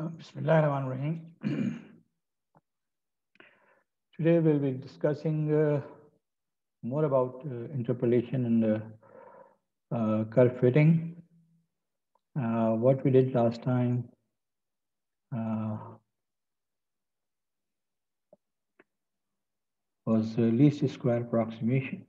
Bismillahirrahmanirrahim. Today we'll be discussing more about interpolation and curve fitting. What we did last time was least square approximation.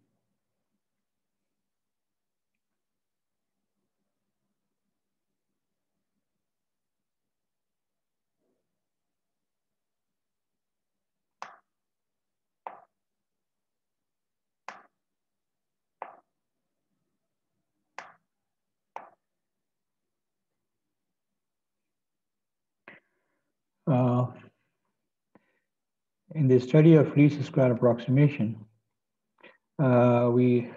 In the study of least square approximation, we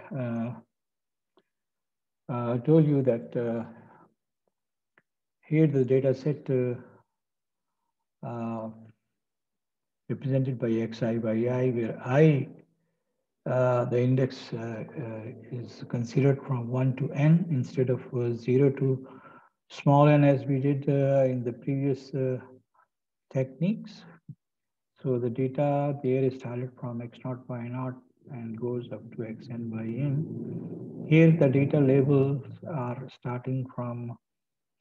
told you that here the data set represented by xi by I, where I, the index is considered from 1 to n instead of 0 to small n as we did in the previous techniques. So the data there is started from x0 by 0 and goes up to xn by n. Here the data labels are starting from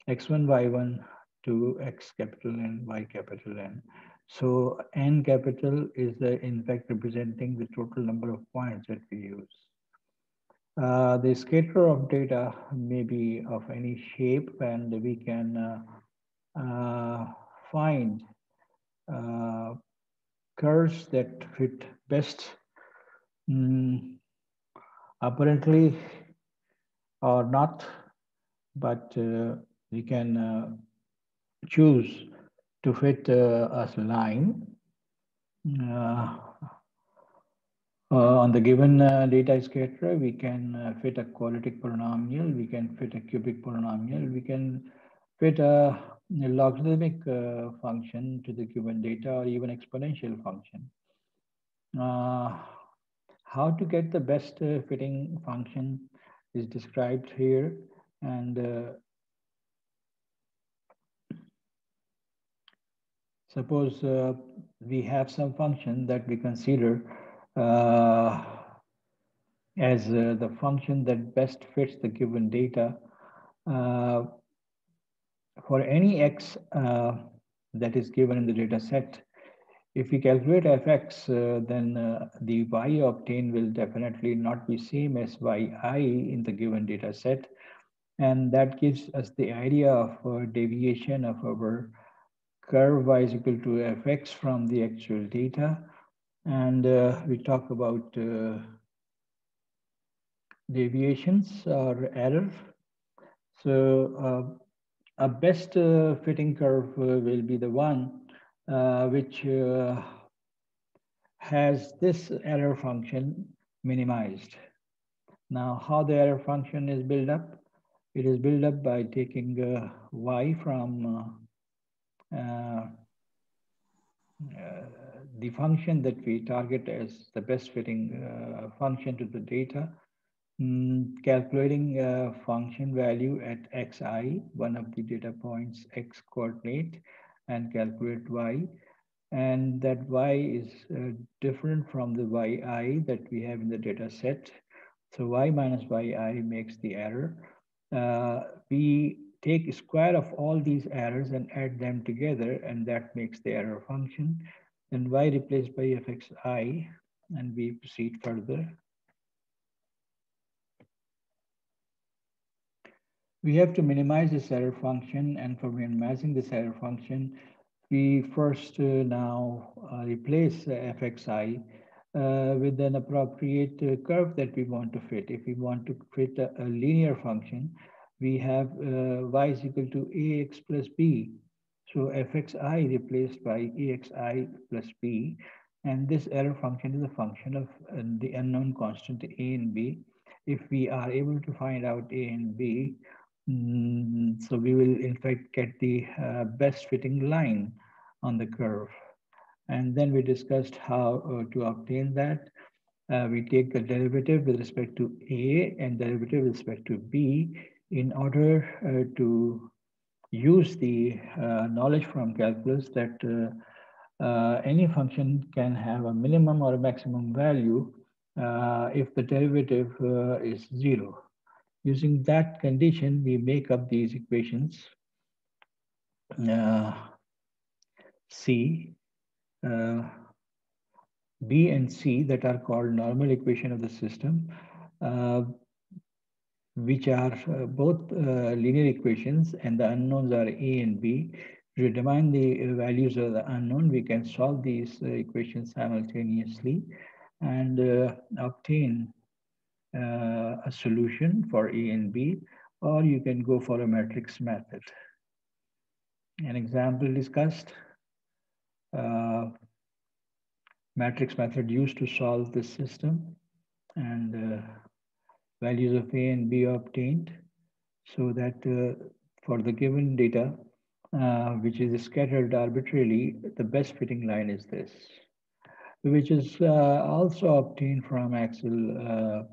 x1 y1 to x capital N, y capital N. So n capital is in fact representing the total number of points that we use. The scatter of data may be of any shape, and we can find curves that fit best apparently or not, but we can choose to fit a line on the given data scatter. We can fit a quadratic polynomial, we can fit a cubic polynomial, we can fit a logarithmic function to the given data, or even exponential function. How to get the best fitting function is described here, and suppose we have some function that we consider as the function that best fits the given data. For any x that is given in the data set, if we calculate fx, then the y obtained will definitely not be same as yi in the given data set. And that gives us the idea of deviation of our curve y is equal to fx from the actual data. And we talk about deviations or error. So a best fitting curve will be the one which has this error function minimized. Now, how the error function is built up? It is built up by taking y from the function that we target as the best fitting function to the data, calculating function value at xi, one of the data points x coordinate, and calculate y. And that y is different from the yi that we have in the data set. So y minus yi makes the error. We take square of all these errors and add them together, and that makes the error function. Then y replaced by fxi, and we proceed further. We have to minimize this error function, and for minimizing this error function, we first now replace fxi with an appropriate curve that we want to fit. If we want to fit a linear function, we have y is equal to ax plus b. So fxi replaced by axi plus b. And this error function is a function of the unknown constant a and b. If we are able to find out a and b, so we will in fact get the best fitting line on the curve. And then we discussed how to obtain that. We take the derivative with respect to a and derivative with respect to b in order to use the knowledge from calculus that any function can have a minimum or a maximum value if the derivative is zero. Using that condition, we make up these equations C, B and C that are called normal equation of the system, which are both linear equations, and the unknowns are A and B. To determine the values of the unknown, we can solve these equations simultaneously and obtain a solution for A and B, or you can go for a matrix method. An example discussed, matrix method used to solve this system, and values of A and B are obtained, so that for the given data, which is scattered arbitrarily, the best fitting line is this, which is also obtained from Excel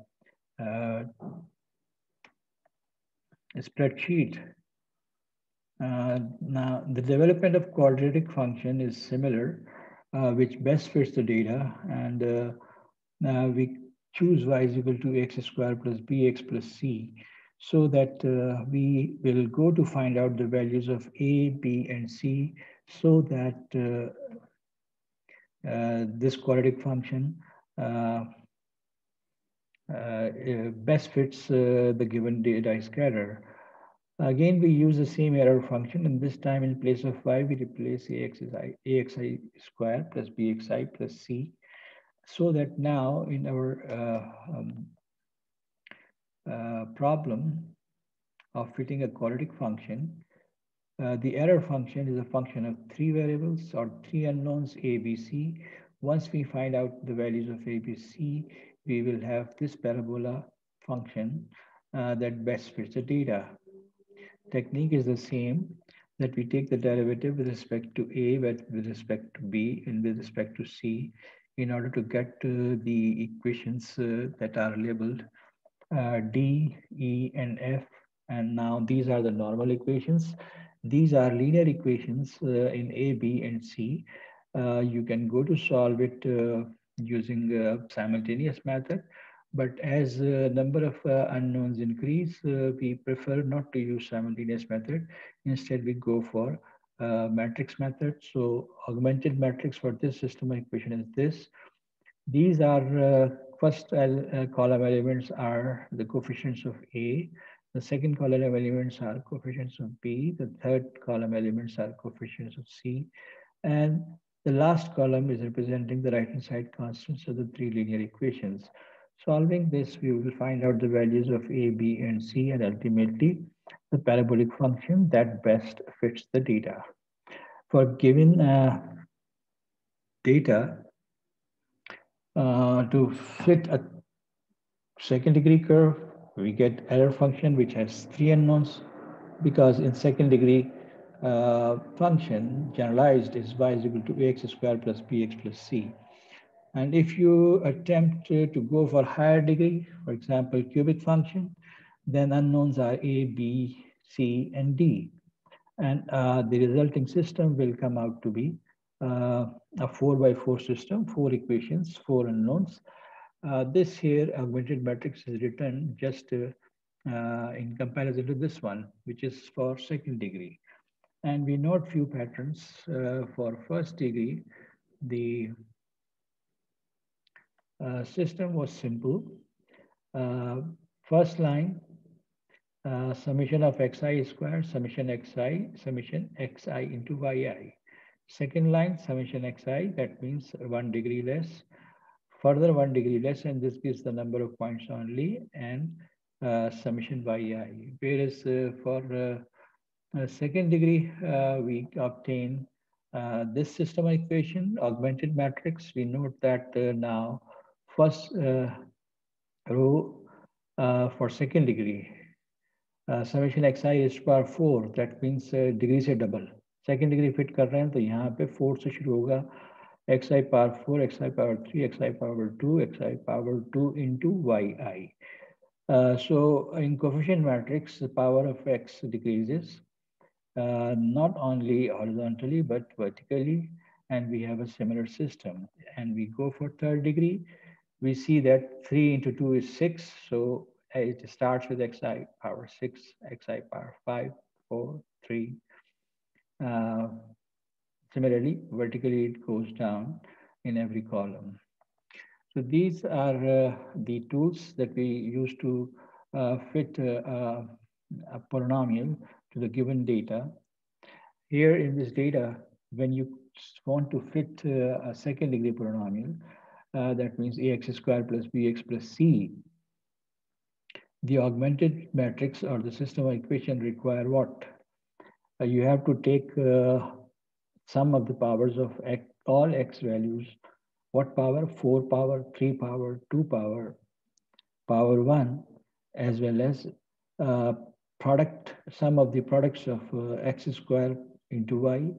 spreadsheet. Now, the development of quadratic function is similar, which best fits the data, and now we choose y is equal to x squared plus bx plus c, so that we will go to find out the values of a, b, and c, so that this quadratic function best fits the given data scatter. Again, we use the same error function, and this time in place of y, we replace axi squared plus bxi plus c, so that now in our problem of fitting a quadratic function, the error function is a function of three variables or three unknowns a, b, c. Once we find out the values of a, b, c, we will have this parabola function that best fits the data. Technique is the same, that we take the derivative with respect to a, with respect to b, and with respect to c, in order to get to the equations that are labeled D, E, and F. And now these are the normal equations. These are linear equations in A, B, and C. You can go to solve it using a simultaneous method. But as the number of unknowns increase, we prefer not to use simultaneous method. Instead, we go for matrix method. So augmented matrix for this system equation is this. These are first column elements are the coefficients of A. The second column elements are coefficients of B. The third column elements are coefficients of C. And the last column is representing the right-hand side constants of the three linear equations. Solving this, we will find out the values of A, B, and C, and ultimately the parabolic function that best fits the data. For given data, to fit a second degree curve, we get error function which has three unknowns, because in second degree function generalized is y is equal to ax squared plus bx plus c. And if you attempt to go for higher degree, for example, cubic function, then unknowns are a, b, c, and d. And the resulting system will come out to be a 4x4 system, 4 equations, 4 unknowns. This here augmented matrix is written just in comparison to this one, which is for second degree. And we note few patterns. For first degree, the system was simple. First line, summation of xi squared, summation xi into yi. Second line, summation xi, that means 1 degree less. Further 1 degree less, and this gives the number of points only, and summation yi. Whereas for second degree, we obtain this system equation, augmented matrix. We note that now first row for second degree, summation xi is power 4, that means degree से double. Second degree fit कर रहे हैं तो यहाँ पे 4 से शुरू होगा, xi power 4, xi power 3, xi power 2, xi power 2 into yi. So in coefficient matrix, the power of x decreases. not only horizontally but vertically, and we have a similar system. And we go for third degree, we see that 3 into 2 is 6, so it starts with xi power 6, xi power 5, 4, 3. Uh, Similarly, vertically it goes down in every column. So these are the tools that we use to fit a polynomial to the given data. Here in this data, when you want to fit a second degree polynomial, that means ax squared plus bx plus c, the augmented matrix or the system of equation require what? You have to take sum of the powers of all x values. What power? 4 power, 3 power, 2 power, power 1, as well as uh, product, sum of the products of x squared into y,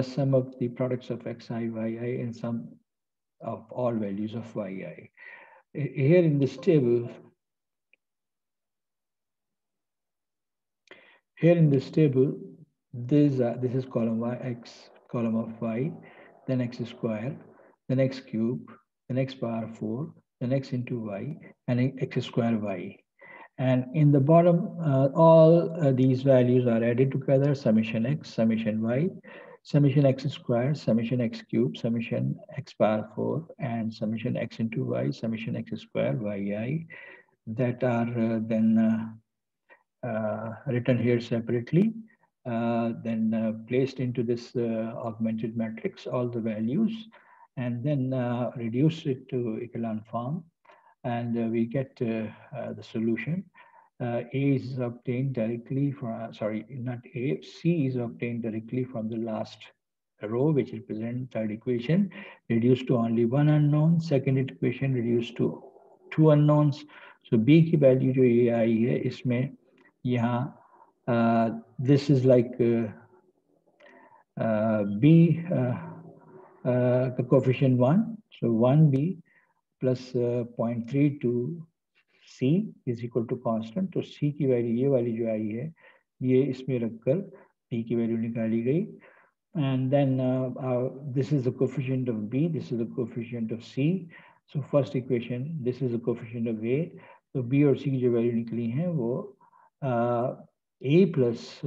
sum of the products of xi, yi, and sum of all values of yi. Here in this table, this is column y, x, column of y, then x square, then x cube, then x power 4, then x into y, and x square y. And in the bottom, all these values are added together, summation x, summation y, summation x squared, summation x cubed, summation x power 4, and summation x into y, summation x squared, yi, that are then written here separately, then placed into this augmented matrix, all the values, and then reduce it to echelon form, and we get the solution. A is obtained directly from, sorry, not A, C is obtained directly from the last row, which represents third equation, reduced to only one unknown, second equation reduced to two unknowns. So B की value जो ये आई है, इसमें यहाँ this is like B the coefficient 1, so 1B plus 0.32 C is equal to constant. तो C की value ये वाली जो आई है, ये इसमें रखकर P की वैल्यू निकाली गई. And then this is the coefficient of B, this is the coefficient of C. So first equation, this is the coefficient of A. So B और C की जो वैल्यू निकली हैं वो A plus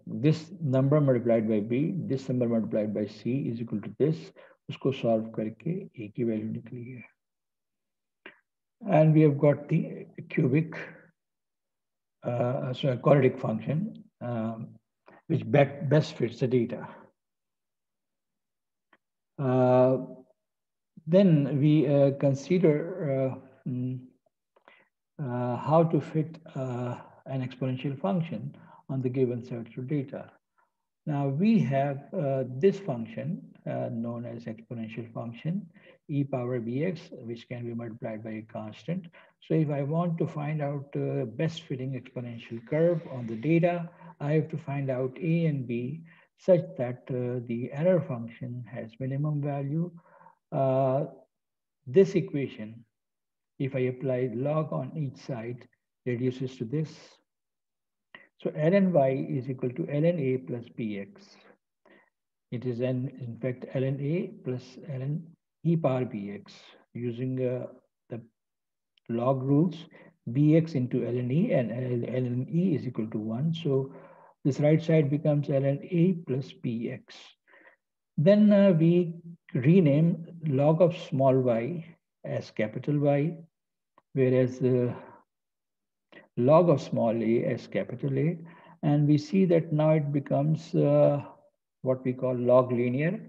this number multiplied by B, this number multiplied by C is equal to this. उसको solve करके A की value निकली है. And we have got the cubic, so a quadratic function, which best fits the data. Then we consider how to fit an exponential function on the given set of data. Now we have this function known as exponential function, e power bx, which can be multiplied by a constant. So if I want to find out best fitting exponential curve on the data, I have to find out a and b such that the error function has minimum value. This equation, if I apply log on each side, reduces to this. So ln y is equal to ln a plus bx. It is in fact ln a plus ln e power bx. Using the log rules, bx into ln e, and ln e is equal to 1. So this right side becomes ln a plus bx. Then we rename log of small y as capital Y, whereas log of small a as capital A, and we see that now it becomes what we call log linear,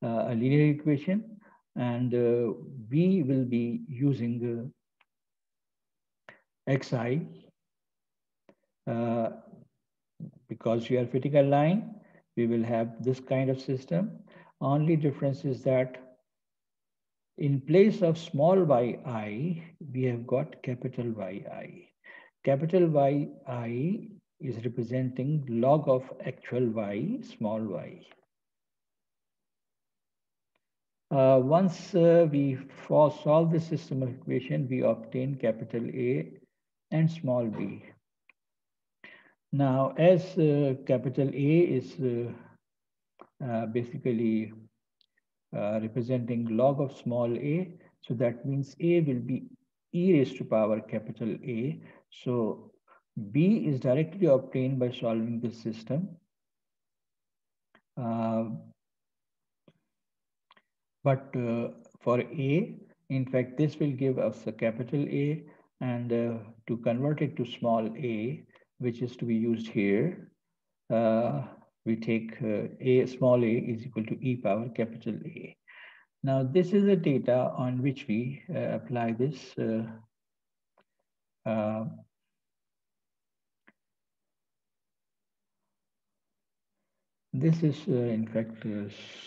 a linear equation, and we will be using xi because we are fitting a line, we will have this kind of system. Only difference is that in place of small yi, we have got capital Yi. Capital Yi is representing log of actual y, small y. Once we solve the system of equation, we obtain capital A and small b. Now, as capital A is basically representing log of small a, so that means A will be e raised to power capital A. So B is directly obtained by solving this system. But for A, in fact, this will give us a capital A, and to convert it to small a, which is to be used here, we take a small a is equal to e power capital A. Now, this is the data on which we apply this. This is, in fact,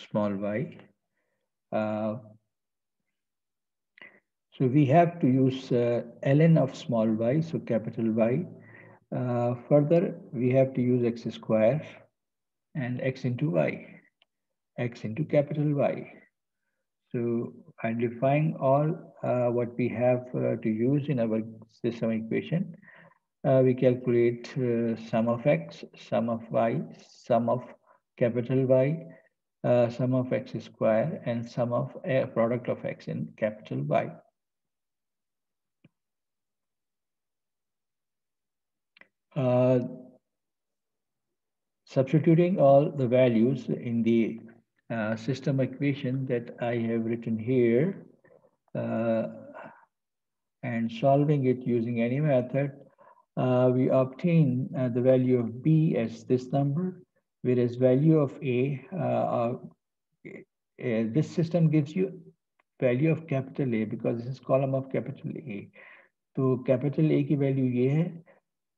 small y. So we have to use ln of small y, so capital Y. Further, we have to use x square and x into y, x into capital Y. So identifying all what we have to use in our system equation, we calculate sum of x, sum of y, sum of capital Y, sum of x square, and sum of a product of x in capital Y. Substituting all the values in the system equation that I have written here and solving it using any method, we obtain the value of B as this number, whereas value of A, this system gives you value of capital A because this is column of capital A. तो capital A की value ये है,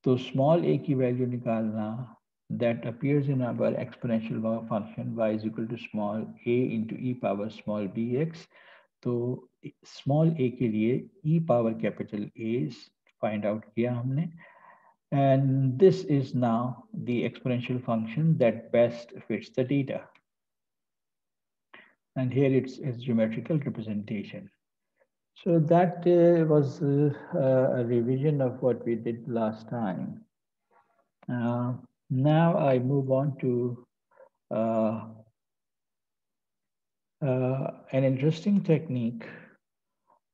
तो small a की value निकालना that appears in our exponential function y is equal to small a into e power small bx. तो small a के लिए e power capital A find out किया हमने, and this is now the exponential function that best fits the data. And here it's geometrical representation. So that was a revision of what we did last time. Now I move on to an interesting technique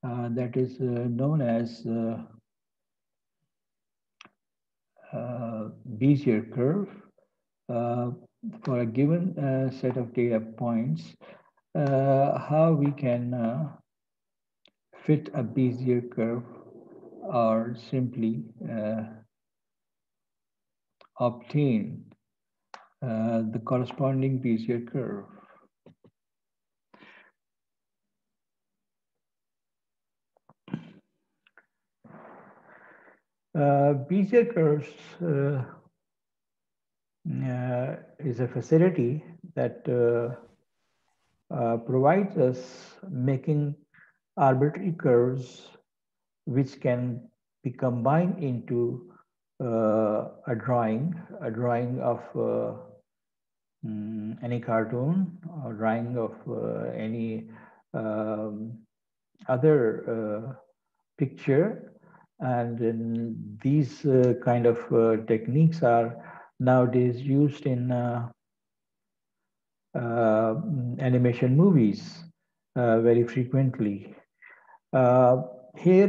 that is known as Bezier curve. For a given set of data points, how we can fit a Bezier curve or simply obtain the corresponding Bezier curve. Bezier curves is a facility that provides us making arbitrary curves which can be combined into a drawing of any cartoon or drawing of any other picture. And these kind of techniques are nowadays used in animation movies very frequently. Here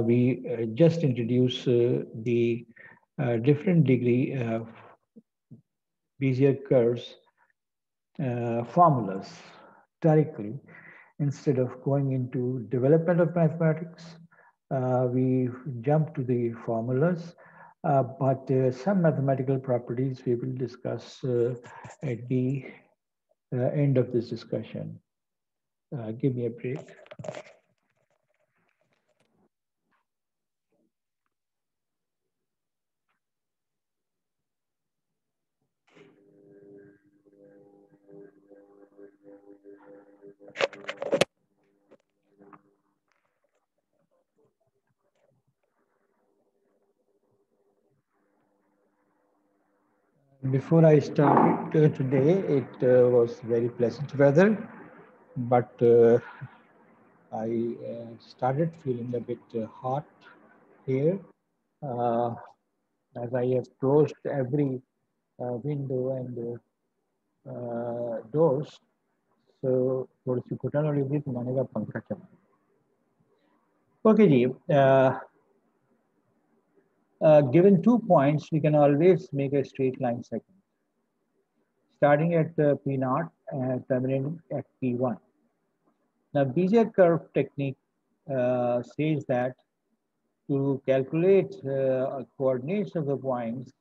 we just introduce the different degree of Bezier curves formulas directly. Instead of going into development of mathematics, we jump to the formulas, but some mathematical properties we will discuss at the end of this discussion. Give me a break. Before I started today, it was very pleasant weather, but I started feeling a bit hot here. as I have closed every window and doors. So थोड़ी सी घुटन हो रही थी तो मैंने कहा पंखा चला. Okay ji. Given 2 points, we can always make a straight line segment, starting at P0 and terminating at P1. Now, Bezier curve technique says that to calculate coordinates of the points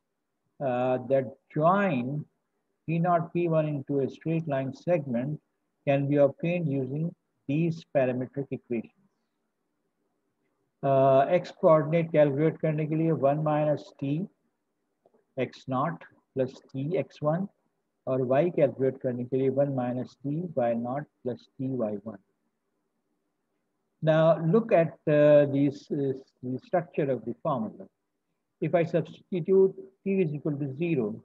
that join P0, P1 into a straight line segment can be obtained using these parametric equations. X coordinate calculate करने के लिए 1 minus t x0 plus t x1 और y calculate करने के लिए 1 minus t y0 plus t y1. Now look at the structure of the formula. If I substitute t is equal to 0,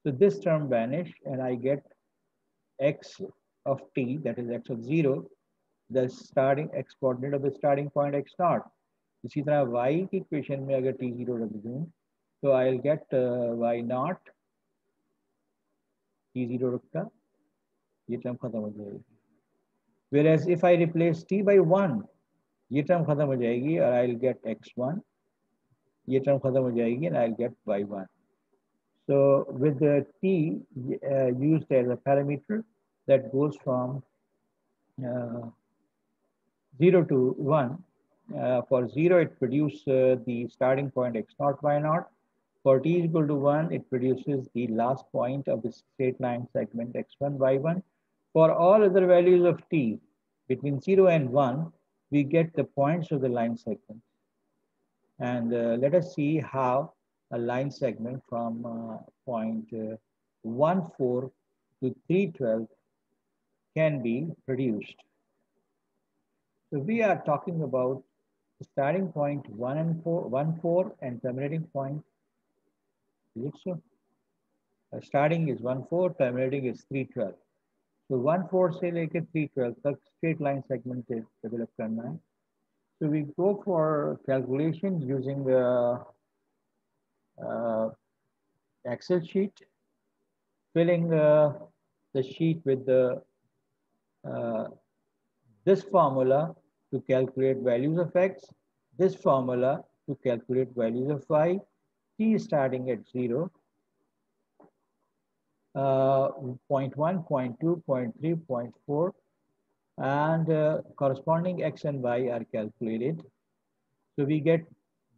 so this term vanish and I get x of t, that is x of 0, the starting x coordinate of the starting point x0. इसी तरह y की equation में अगर t0 रख दूं, so I'll get y0 t0 रखता, ये term खत्म हो जाएगी. Whereas if I replace t by 1, ये term खत्म हो जाएगी और I'll get x1, ये term खत्म हो जाएगी and I'll get y1. So with the t used as a parameter that goes from 0 to 1, for 0 it produces the starting point x0, y0. For t is equal to 1, it produces the last point of the straight line segment x1, y1. For all other values of t between 0 and 1, we get the points of the line segment. And let us see how a line segment from point 14 to 312 can be produced. So we are talking about starting point 14 and terminating point. Is it so? Starting is 14, terminating is 312. So 14 से लेके 312 तक straight line segment develop करना है. So we go for calculation using the Excel sheet, filling the sheet with the this formula to calculate values of x, this formula to calculate values of y, t starting at 0, 0.1, 0.2, 0.3, 0.4, and corresponding x and y are calculated. So we get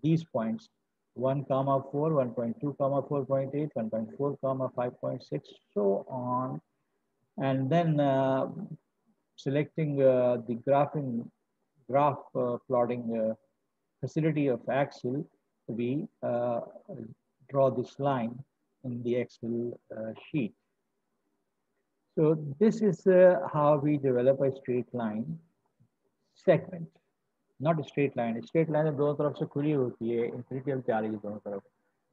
these points, 1, 4, 1.2, 4.8, 1.4, 5.6, so on. And then selecting the graph plotting facility of Excel, we draw this line in the Excel sheet. So this is how we develop a straight line segment. Not a straight line. A straight line दोनों तरफ से खुली होती है, infinity of जा रही है दोनों तरफ.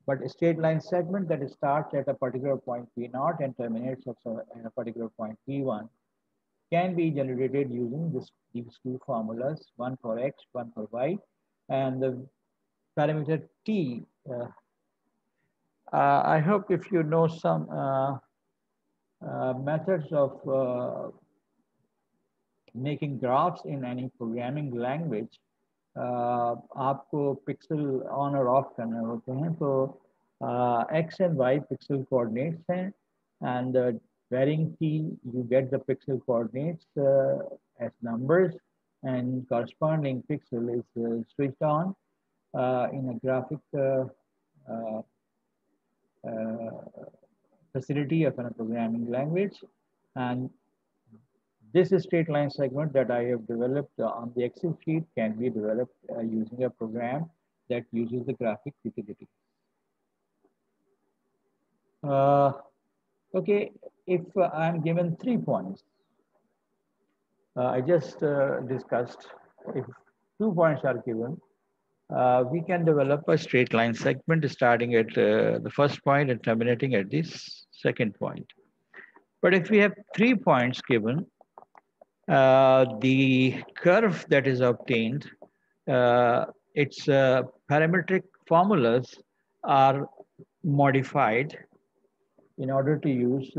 But a straight line segment that starts at a particular point P0 and terminates at a particular point P1 can be generated using these two formulas, one for x, one for y, and the parameter t. I hope if you know some methods of making graphs in any programming language, आपको pixel on or off करने होते हैं. तो x and y pixel coordinates हैं, and varying t, you get the pixel coordinates as numbers, and corresponding pixel is switched on in a graphic facility of a programming language. And this straight line segment that I have developed on the Excel sheet can be developed using a program that uses the graphic utility. Okay, if I'm given 3 points, I just discussed, if 2 points are given, we can develop a straight line segment starting at the first point and terminating at this second point. But if we have 3 points given, the curve that is obtained, its parametric formulas are modified in order to use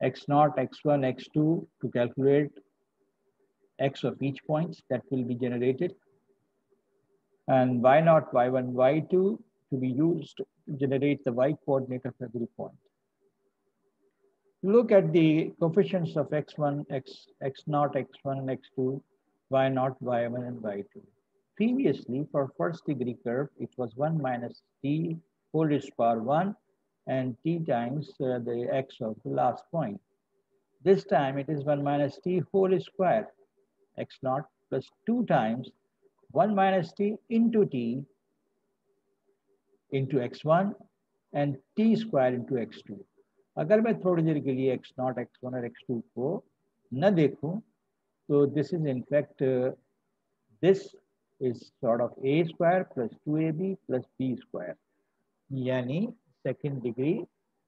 x0, x1, x2 to calculate x of each point that will be generated, and y0, y1, y2 to be used to generate the y coordinate of every point. Look at the coefficients of x1, x0, x1, x2, y0, y1, and y2. Previously, for first degree curve, it was 1 minus t whole raised to power 1 and t times the x of the last point. This time it is 1 minus t whole square, x0 plus 2 times 1 minus t into x1 and t square into x2. अगर मैं थोड़ी देर के लिए x0, x1 और x2 को न देखूं तो this is in fact this is sort of a square plus 2ab plus b square, यानी सेकेंड डिग्री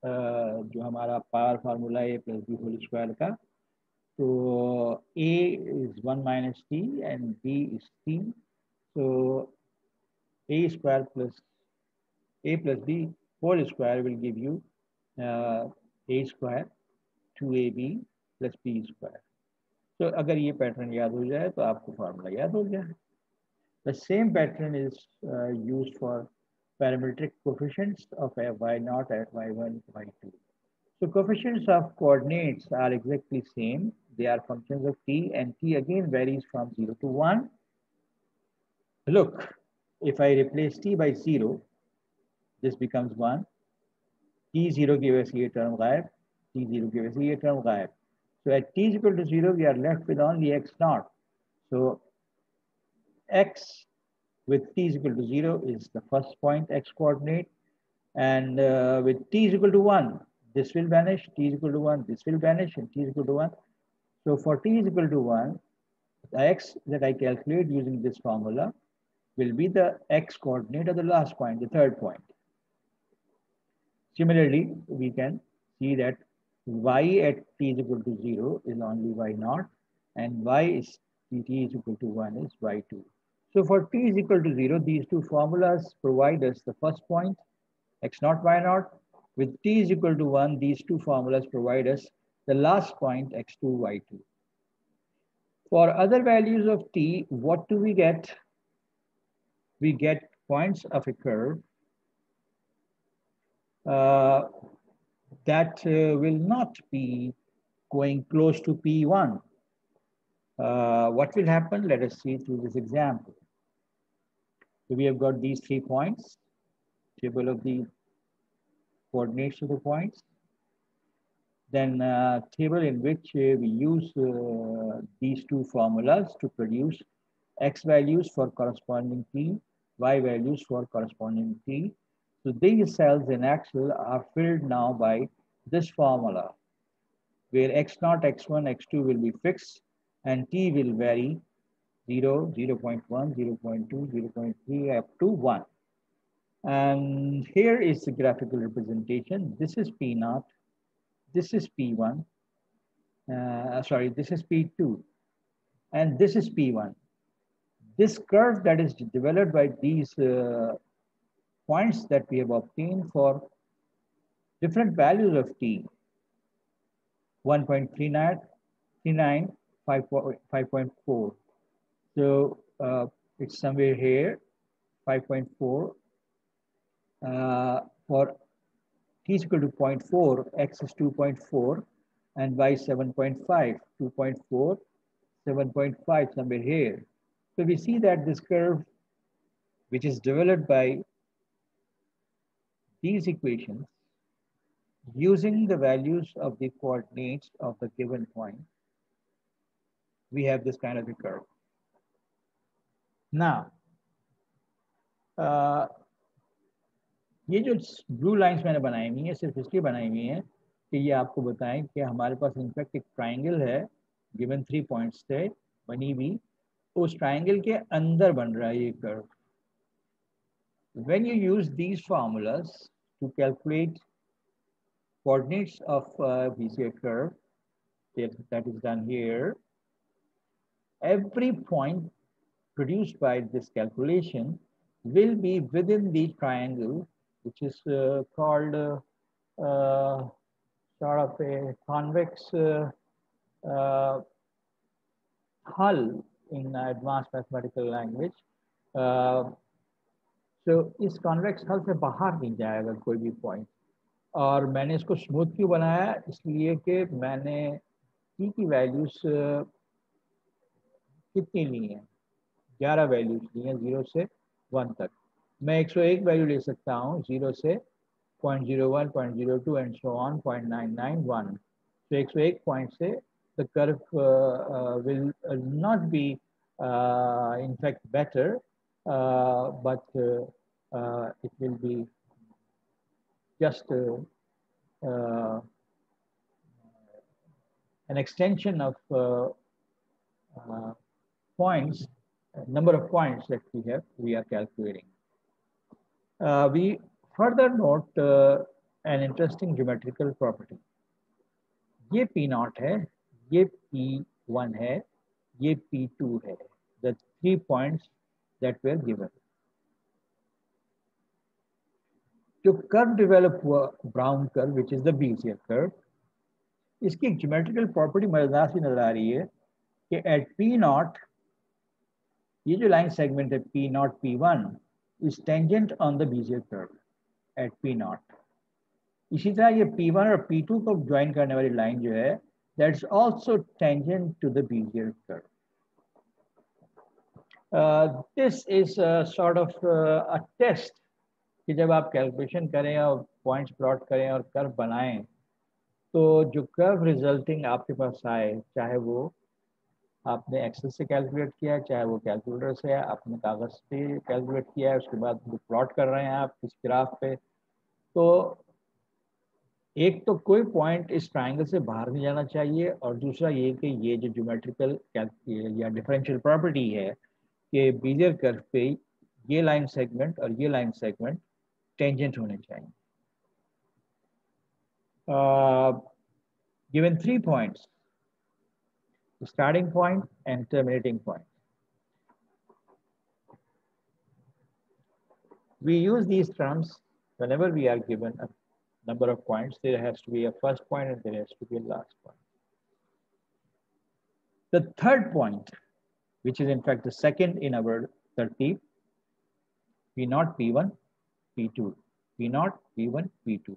जो हमारा power formula a plus b whole square का, तो a is 1 minus t and b is t, so a square plus a plus b whole square will give you a square 2ab plus b square. तो अगर ये pattern याद हो जाए तो आपको फार्मूला याद हो गया. The same pattern is used for parametric coefficients of y0 at y1, y2. So coefficients of coordinates are exactly same. They are functions of t, and t again varies from 0 to 1. Look, if I replace t by 0, this becomes 1. t0 की वजह से ये term गायब, t0 की वजह से ये term गायब. So at t is equal to 0, we are left with only x0. So x with t is equal to 0 is the first point x coordinate, and with t is equal to 1, this will vanish, t is equal to 1, this will vanish, and t is equal to 1. So for t is equal to 1, the x that I calculate using this formula will be the x coordinate of the last point, the third point. Similarly, we can see that y at t is equal to 0 is only y0, and y is t is equal to 1 is y2. So for t is equal to 0, these two formulas provide us the first point, x0, y0. With t is equal to 1, these two formulas provide us the last point, x2, y2. For other values of t, what do we get? We get points of a curve that will not be going close to P1. What will happen? Let us see through this example. So we have got these 3 points, table of the coordinates of the points, then table in which we use these two formulas to produce x values for corresponding t, y values for corresponding t. So these cells in Excel are filled now by this formula, where x0, x1, x2 will be fixed, and t will vary 0, 0.1, 0.2, 0.3 up to 1. And here is the graphical representation. This is P0, this is P1, this is P2, and this is P1. This curve that is developed by these points that we have obtained for different values of t, 1.39, 5.4. So it's somewhere here, 5.4. For t is equal to 0.4, x is 2.4, and y 7.5, 2.4, 7.5 somewhere here. So we see that this curve, which is developed by these equations, using the values of the coordinates of the given point, we have this kind of a curve. Now, ये जो blue lines मैंने बनाई हुई है सिर्फ इसलिए बनाई हुई है कि ये आपको बताएं कि हमारे पास इनफैक्ट एक ट्राइंगल है, गिवन 3 पॉइंट्स थे बनी हुई, उस ट्राइंगल के अंदर बन रहा है ये curve. When you use these formulas to calculate coordinates of a curve, that is done here, every point produced by this calculation will be within the triangle, which is called sort of a convex uh, hull in advanced mathematical language. तो इस convex हल से बाहर नहीं जाएगा कोई भी point. और मैंने इसको स्मूथ क्यों बनाया, इसलिए कि मैंने टी की वैल्यूज कितनी ली हैं, 11 वैल्यूज ली हैं 0 से 1 तक। मैं 101 वैल्यू ले सकता हूँ 0 से 0.01, 0.02 एंड सो ऑन 0.991। तो 101 पॉइंट से the curve will not be in fact better, but it will be just an extension of points, number of points that we are calculating. We further note an interesting geometrical property. ये P0 है, ये P1 है, ये P2 है, the 3 points that were given. जो curve develop हुआ brown curve, which is the Bezier curve, इसकी एक ज्योमेट्रिकल प्रॉपर्टी मजेदार सी नजर आ रही है कि एट P0 ये जो लाइन सेगमेंट है P0 P1 is tangent on the Bezier curve at P0। इसी तरह ये P1 और P2 को ज्वाइन करने वाली लाइन जो है that's also tangent to the Bezier curve. This is sort of a test कि जब आप कैलकुलेशन करें और पॉइंट्स प्लॉट करें और कर्व बनाएं, तो जो कर्व रिजल्टिंग आपके पास आए, चाहे वो आपने एक्सेल से कैलकुलेट किया है, चाहे वो कैलकुलेटर से है, आपने कागज से कैलकुलेट किया है, उसके बाद प्लॉट कर रहे हैं आप इस ग्राफ पे, तो एक तो कोई पॉइंट इस ट्राइंगल से बाहर नहीं जाना चाहिए, और दूसरा ये कि ये जो ज्योमेट्रिकल या डिफरेंशियल प्रॉपर्टी है कि बीजियर कर्व पे ये लाइन सेगमेंट और ये लाइन सेगमेंट टेंजेंट होने चाहिए। Given 3 points, the starting point and terminating point. We use these terms whenever we are given a number of points. There has to be a first point and there has to be a last point. The third point, which is in fact the second in our tertib, P0, P1, P2, P0, P1, P2.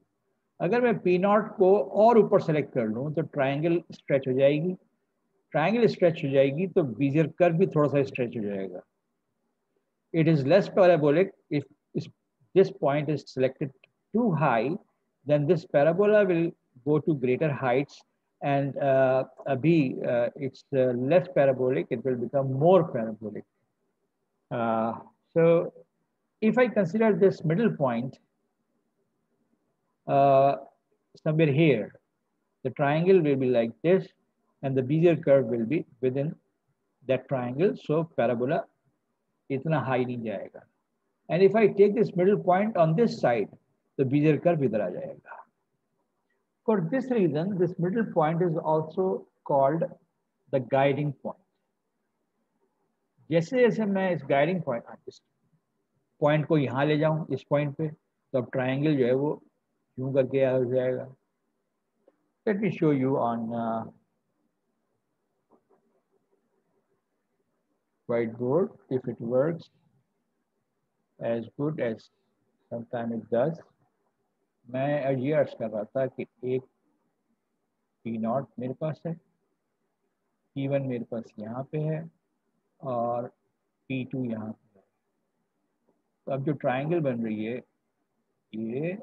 अगर मैं P0 को और ऊपर select कर लूँ तो triangle stretch हो जाएगी, ट्राइंगल स्ट्रेच हो जाएगी तो बीजियर कर्व भी थोड़ा सा स्ट्रेच हो जाएगा। It is less parabolic if this point is selected too high, then this parabola will go to greater heights, and it's less parabolic, it will become more parabolic. So if I consider this middle point somewhere here, the triangle will be like this, and the Bezier curve will be within that triangle, so parabola itna high nahi jayega. And if I take this middle point on this side, the Bezier curve idhar aa jayega. For this reason, this middle point is also called the guiding point. जैसे जैसे मैं इस guiding point को यहाँ ले जाऊँ इस point पे, तो अब ट्राइंगल जो है वो यूं करके हो जाएगा। Let me show you on whiteboard if it works as good as sometimes it does. मैं ये अर्ज कर रहा था कि एक P0 मेरे पास है, P1 मेरे पास यहाँ पे है और P2 यहाँ पे है। तो अब जो ट्राइंगल बन रही है ये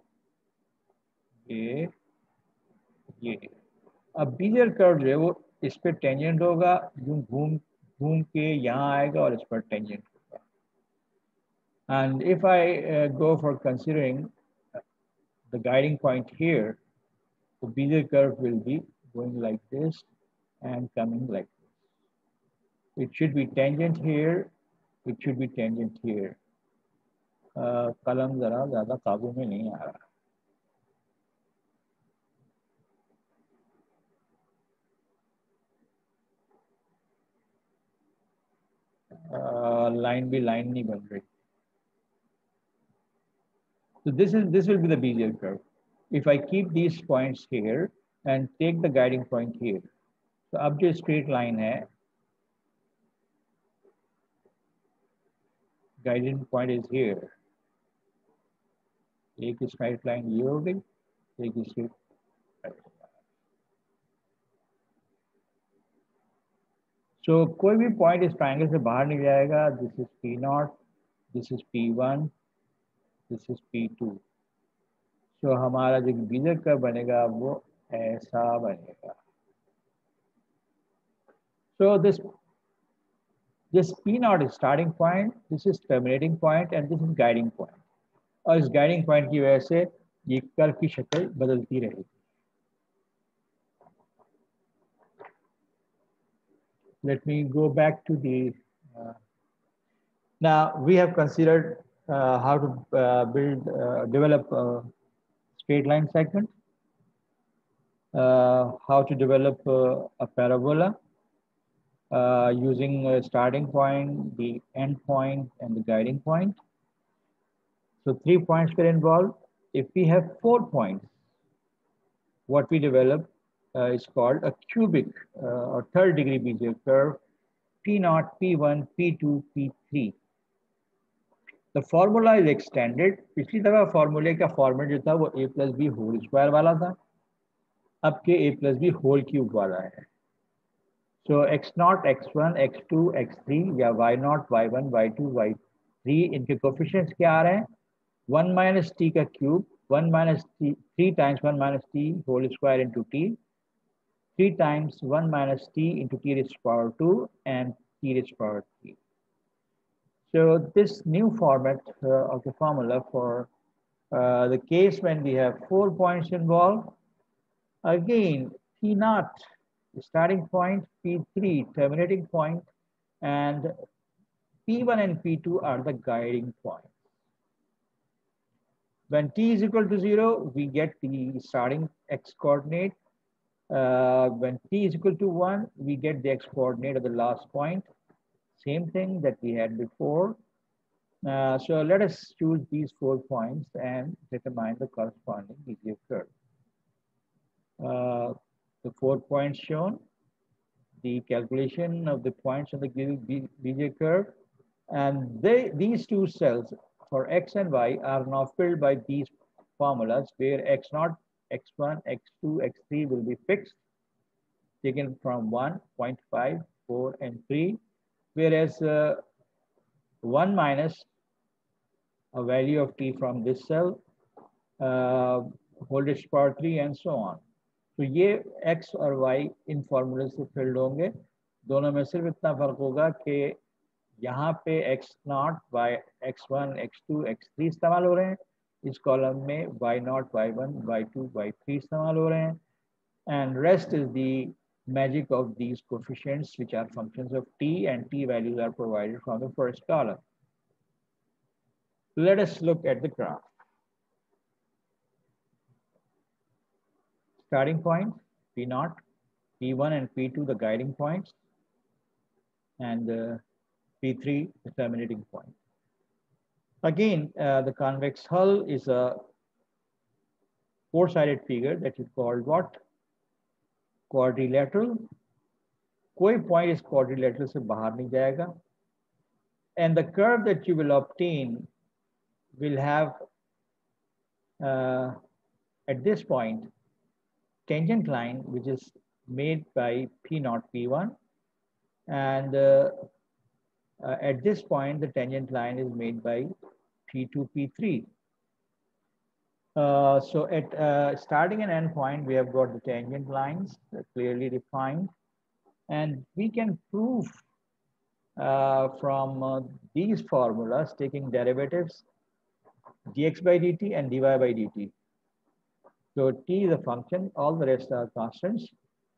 अब बीजियर कर्व जो है वो इस पे टेंजेंट होगा, यूं घूम घूम के यहाँ आएगा और इस पर टेंजेंट होगा। And if I go for considering the guiding point here, the Bezier curve will be going like this and coming like this. It should be tangent here, it should be tangent here. कलम जरा ज़्यादा काबू में नहीं आ रहा। Line भी line नहीं बन रही। So this will be the Bezier curve. If I keep these points here and take the guiding point here, so अब जो straight line है, guiding point is here. एक straight line ये हो गई, एक straight. So कोई भी point इस triangle से बाहर नहीं जाएगा. This is P0, this is P1, this is P2. So हमारा जो Bezier curve बनेगा वो ऐसा बनेगा. So this P0 is starting point, this is terminating point, and this is guiding point. और इस guiding point की वजह से ये कर्व की शक्ल बदलती रहेगी. Let me go back to the. Now we have considered how to develop a straight line segment, how to develop a parabola using a starting point, the end point, and the guiding point. So 3 points were involved. If we have 4 points, what we develop is called a cubic or third degree Bezier curve, P0, P1, P2, P3. The formula is extended. पिछली दफा फॉर्मूले का format जो था वो a plus b whole square वाला था. अब के a plus b whole cube वाला है. So x0, x1, x2, x3 या y0, y1, y2, y3 इनके कोफिशिएंट्स क्या आ रहे हैं? 1 minus t का cube, 1 minus t, 3 times 1 minus t whole square into t, 3 times 1 minus t into t raised to power 2 and t raised to power 3. So this new format of the formula for the case when we have 4 points involved, again, P0, the starting point, P3, terminating point, and P1 and P2 are the guiding points. When t is equal to 0, we get the starting x coordinate. When t is equal to 1, we get the x coordinate of the last point. Same thing that we had before. So let us choose these 4 points and determine the corresponding Bezier curve. The 4 points shown, the calculation of the points on the Bezier curve, and these 2 cells for x and y are now filled by these formulas where x0, x1, x2, x3 will be fixed, taken from 1, 0.5, 4, and 3, whereas 1 minus a value of t from this cell, whole raised to power 3, and so on. तो ये x और y इन फॉर्मूले से field होंगे. दोनों में सिर्फ इतना फर्क होगा कि यहाँ पे x0, x1, x2, x3 इस्तेमाल हो रहे हैं. इस कॉलम में y0, y1, y2, y3 इस्तेमाल हो रहे हैं. And rest is the magic of these coefficients, which are functions of t, and t values are provided from the first column. Let us look at the graph. Starting point, P0, P1 and P2, the guiding points, and P3, the terminating point. Again, the convex hull is a 4-sided figure that is called what? Quadrilateral. कोई point is quadrilateral से बाहर नहीं जाएगा. And the curve that you will obtain will have, at this point, tangent line which is made by P0, P1, and at this point the tangent line is made by P2, P3. So at starting and end point we have got the tangent lines clearly defined, and we can prove from these formulas, taking derivatives, dx by dt and dy by dt. So t is a function, all the rest are constants.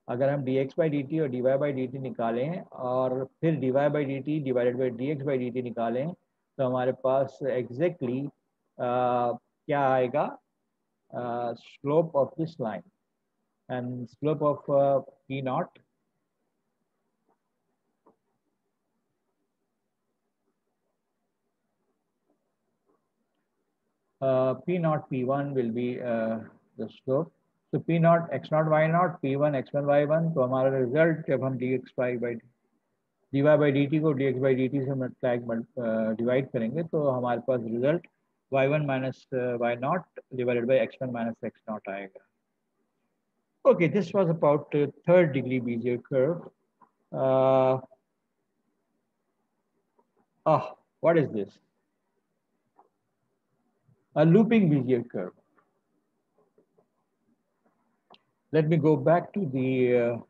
अगर हम dx by dt और dy by dt निकालें और फिर dy by dt divided by dx by dt निकालें तो हमारे पास exactly क्या आएगा? Slope of this line, and slope of P0 P naught P1 will be the slope. So P naught X naught Y naught P1 X1 Y1. तो हमारा result जब हम dx by dy by dt को dx by dt से multiply divide करेंगे तो हमारे पास result y1 minus y naught divided by x1 minus x naught आएगा. Okay, this was about third degree Bezier curve. Uh, what is this? A looping Bezier curve. Let me go back to the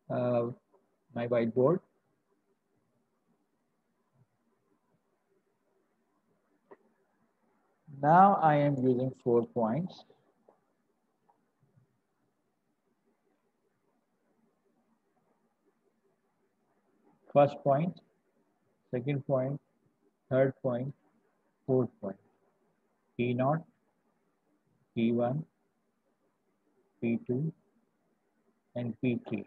my whiteboard. Now I am using 4 points. First point, second point, third point, fourth point. P0, P1, P2, and P3.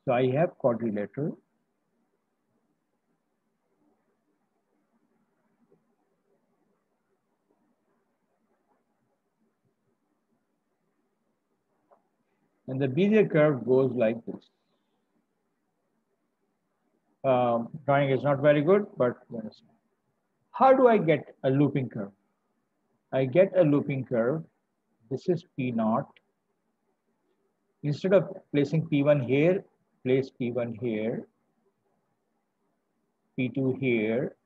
So I have quadrilateral. And the Bezier curve goes like this. Drawing is not very good, but how do I get a looping curve? I get a looping curve. This is P0. Instead of placing P1 here, place P1 here, P2 here,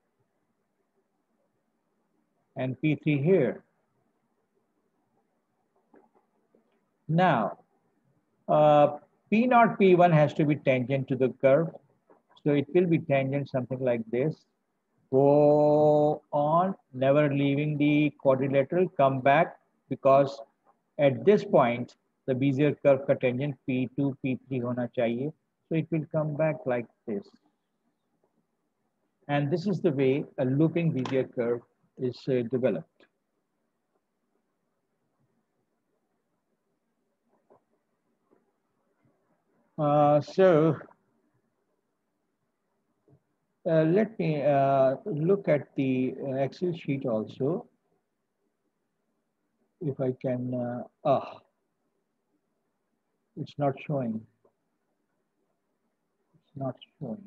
and P3 here. Now, P0, P1 has to be tangent to the curve. So it will be tangent something like this. Go on, never leaving the quadrilateral, come back, because at this point, the Bezier curve का tangent P2, P3 होना चाहिए. So it will come back like this. And this is the way a looping Bezier curve is developed. Let me look at the Excel sheet also. If I can, it's not showing. It's not showing.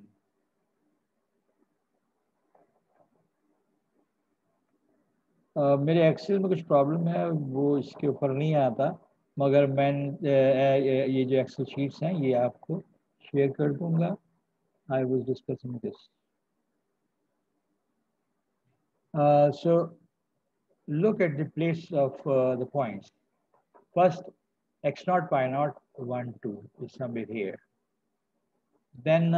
मेरे Excel में कुछ problem है, वो इसके ऊपर नहीं आता, मगर मैं ये जो एक्सेल शीट्स हैं ये आपको शेयर कर दूंगा. I was discussing this. So look at the place of the points. First, x0, y0, 1, 2 is somewhere here. Then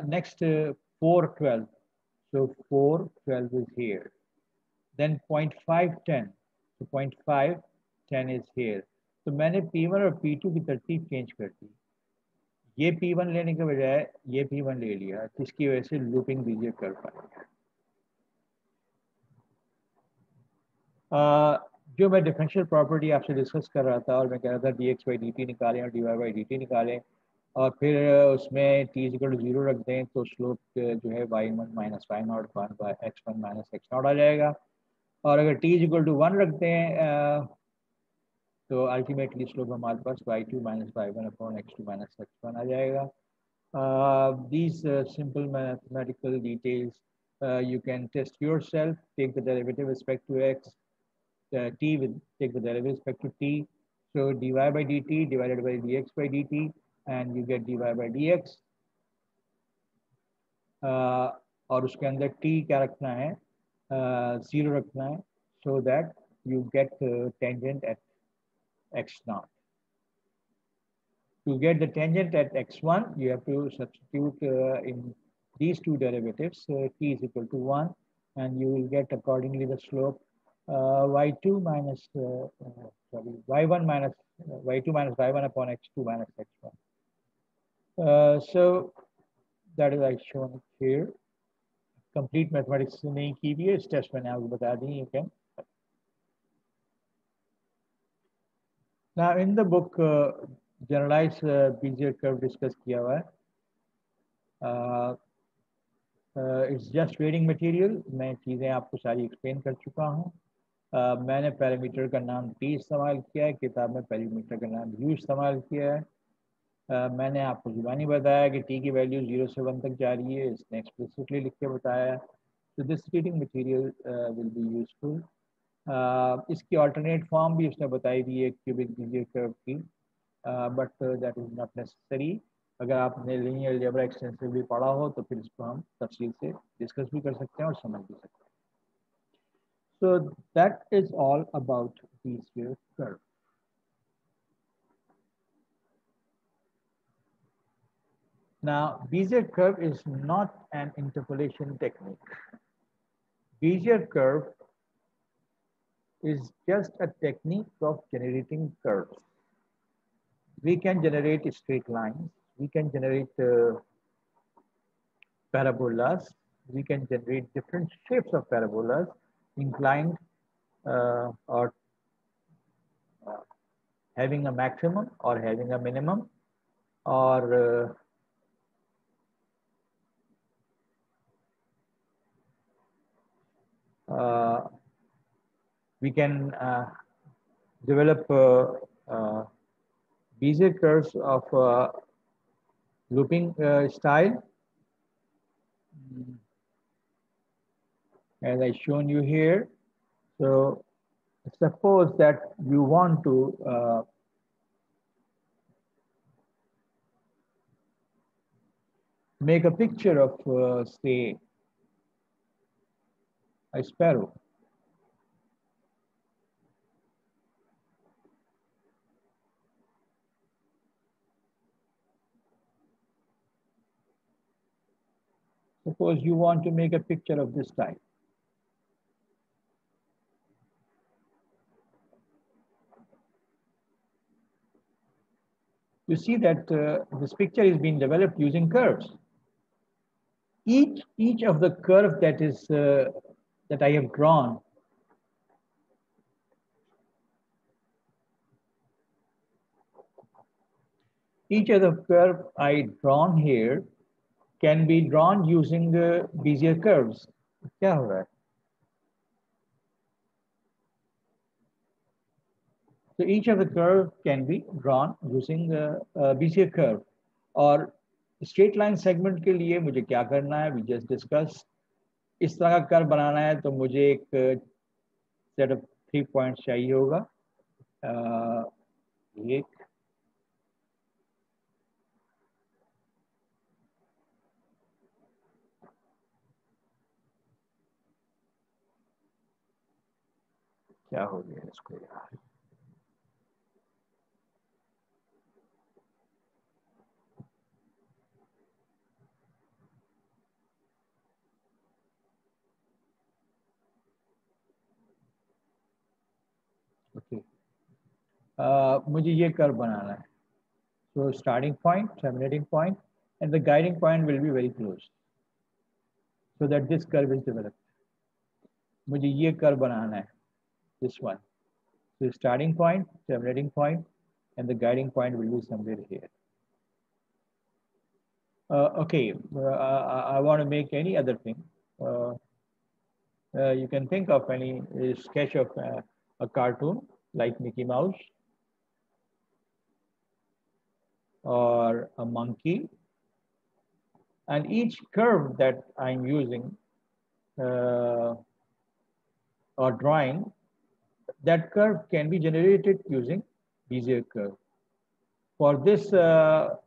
next 4, 12. So 4, 12 is here. Then 0.5, 10. So 0.5, 10 is here. तो मैंने P1 और P2 की तरतीब चेंज कर दी. ये P1 लेने के बजाय ये P1 ले लिया, जिसकी वजह से लूपिंग बीजियर कर पाया. जो मैं डिफरेंशियल प्रॉपर्टी आपसे डिस्कस कर रहा था और मैं कह रहा था dx by dt निकालें और dy by dt निकालें और फिर उसमें t = 0 रख दें तो स्लोप जो है y1 minus y0 1 by x1 minus x0 आ जाएगा. और अगर t = 1 रख दें तो अल्टीमेटली स्लोप हमारे पास y2 minus y1 upon x2 minus x1 आ जाएगा. These simple mathematical details you can test yourself. Take the derivative with respect to x. T will take the derivative with respect to t. So dy by dt divided by dx by dt, and you get dy by dx. और उसके अंदर t क्या रखना है, 0 रखना है, so that you get tangent at x0. To get the tangent at x1, you have to substitute in these two derivatives, t is equal to 1, and you will get accordingly the slope y2 minus y1 minus y2 minus y1 upon x2 minus x1. So that is I shown here. Complete mathematics नहीं की भी है, इस test मैंने आपको बता दी. You can. Now in the book generalized Bezier curve discuss किया हुआ है. It's just reading material. मैं चीज़ें आपको सारी एक्सप्लेन कर चुका हूँ। मैंने पैरामीटर का नाम टी इस्तेमाल किया है, किताब में पैरामीटर का नाम यू इस्तेमाल किया है। मैंने आपको ज़ुबानी बताया कि टी की वैल्यू 0 से 1 तक जा रही है, इसने एक्सप्लिसिटली लिख के बताया। तो this reading material will be useful. इसकी अल्टरनेट फॉर्म भी उसने बताई दी है क्यूबिक बीजियर कर्व की, but that is not necessary. अगर आपने लीनियर अलजेब्रा एक्सटेंसिवली पढ़ा हो तो फिर इसको हम तफसील से डिस्कस भी कर सकते हैं और समझ भी सकते हैं। So that is all about Bezier curve. Now, Bezier curve is not an interpolation technique. Bezier curve is just a technique of generating curves. We can generate straight lines, we can generate parabolas, we can generate different shapes of parabolas, inclined or having a maximum or having a minimum, or we can develop Bezier curves of looping style, as I shown you here. So suppose that you want to make a picture of say a sparrow. Suppose you want to make a picture of this type. You see that this picture is being developed using curves. Each of the curve that is that I have drawn each of the curve I drawn here can be drawn using Bezier curves. क्या हो रहा है? So each of the curve can be drawn using Bezier curve. और straight line segment के लिए मुझे क्या करना है? We just discussed. इस तरह का कर्व बनाना है तो मुझे एक सेट ऑफ 3 पॉइंट्स चाहिए होगा। एक क्या हो गया इसको यार? ओके, मुझे ये कर्व बनाना है। So starting point, terminating point, and the guiding point will be very close, so that this curve is developed. मुझे ये कर्व बनाना है, this one. So starting point, terminating point, and the guiding point will be somewhere here. Okay, I want to make any other thing. You can think of any sketch of a cartoon like Mickey Mouse or a monkey, and each curve that I'm using or drawing, that curve can be generated using Bezier curve. For this curve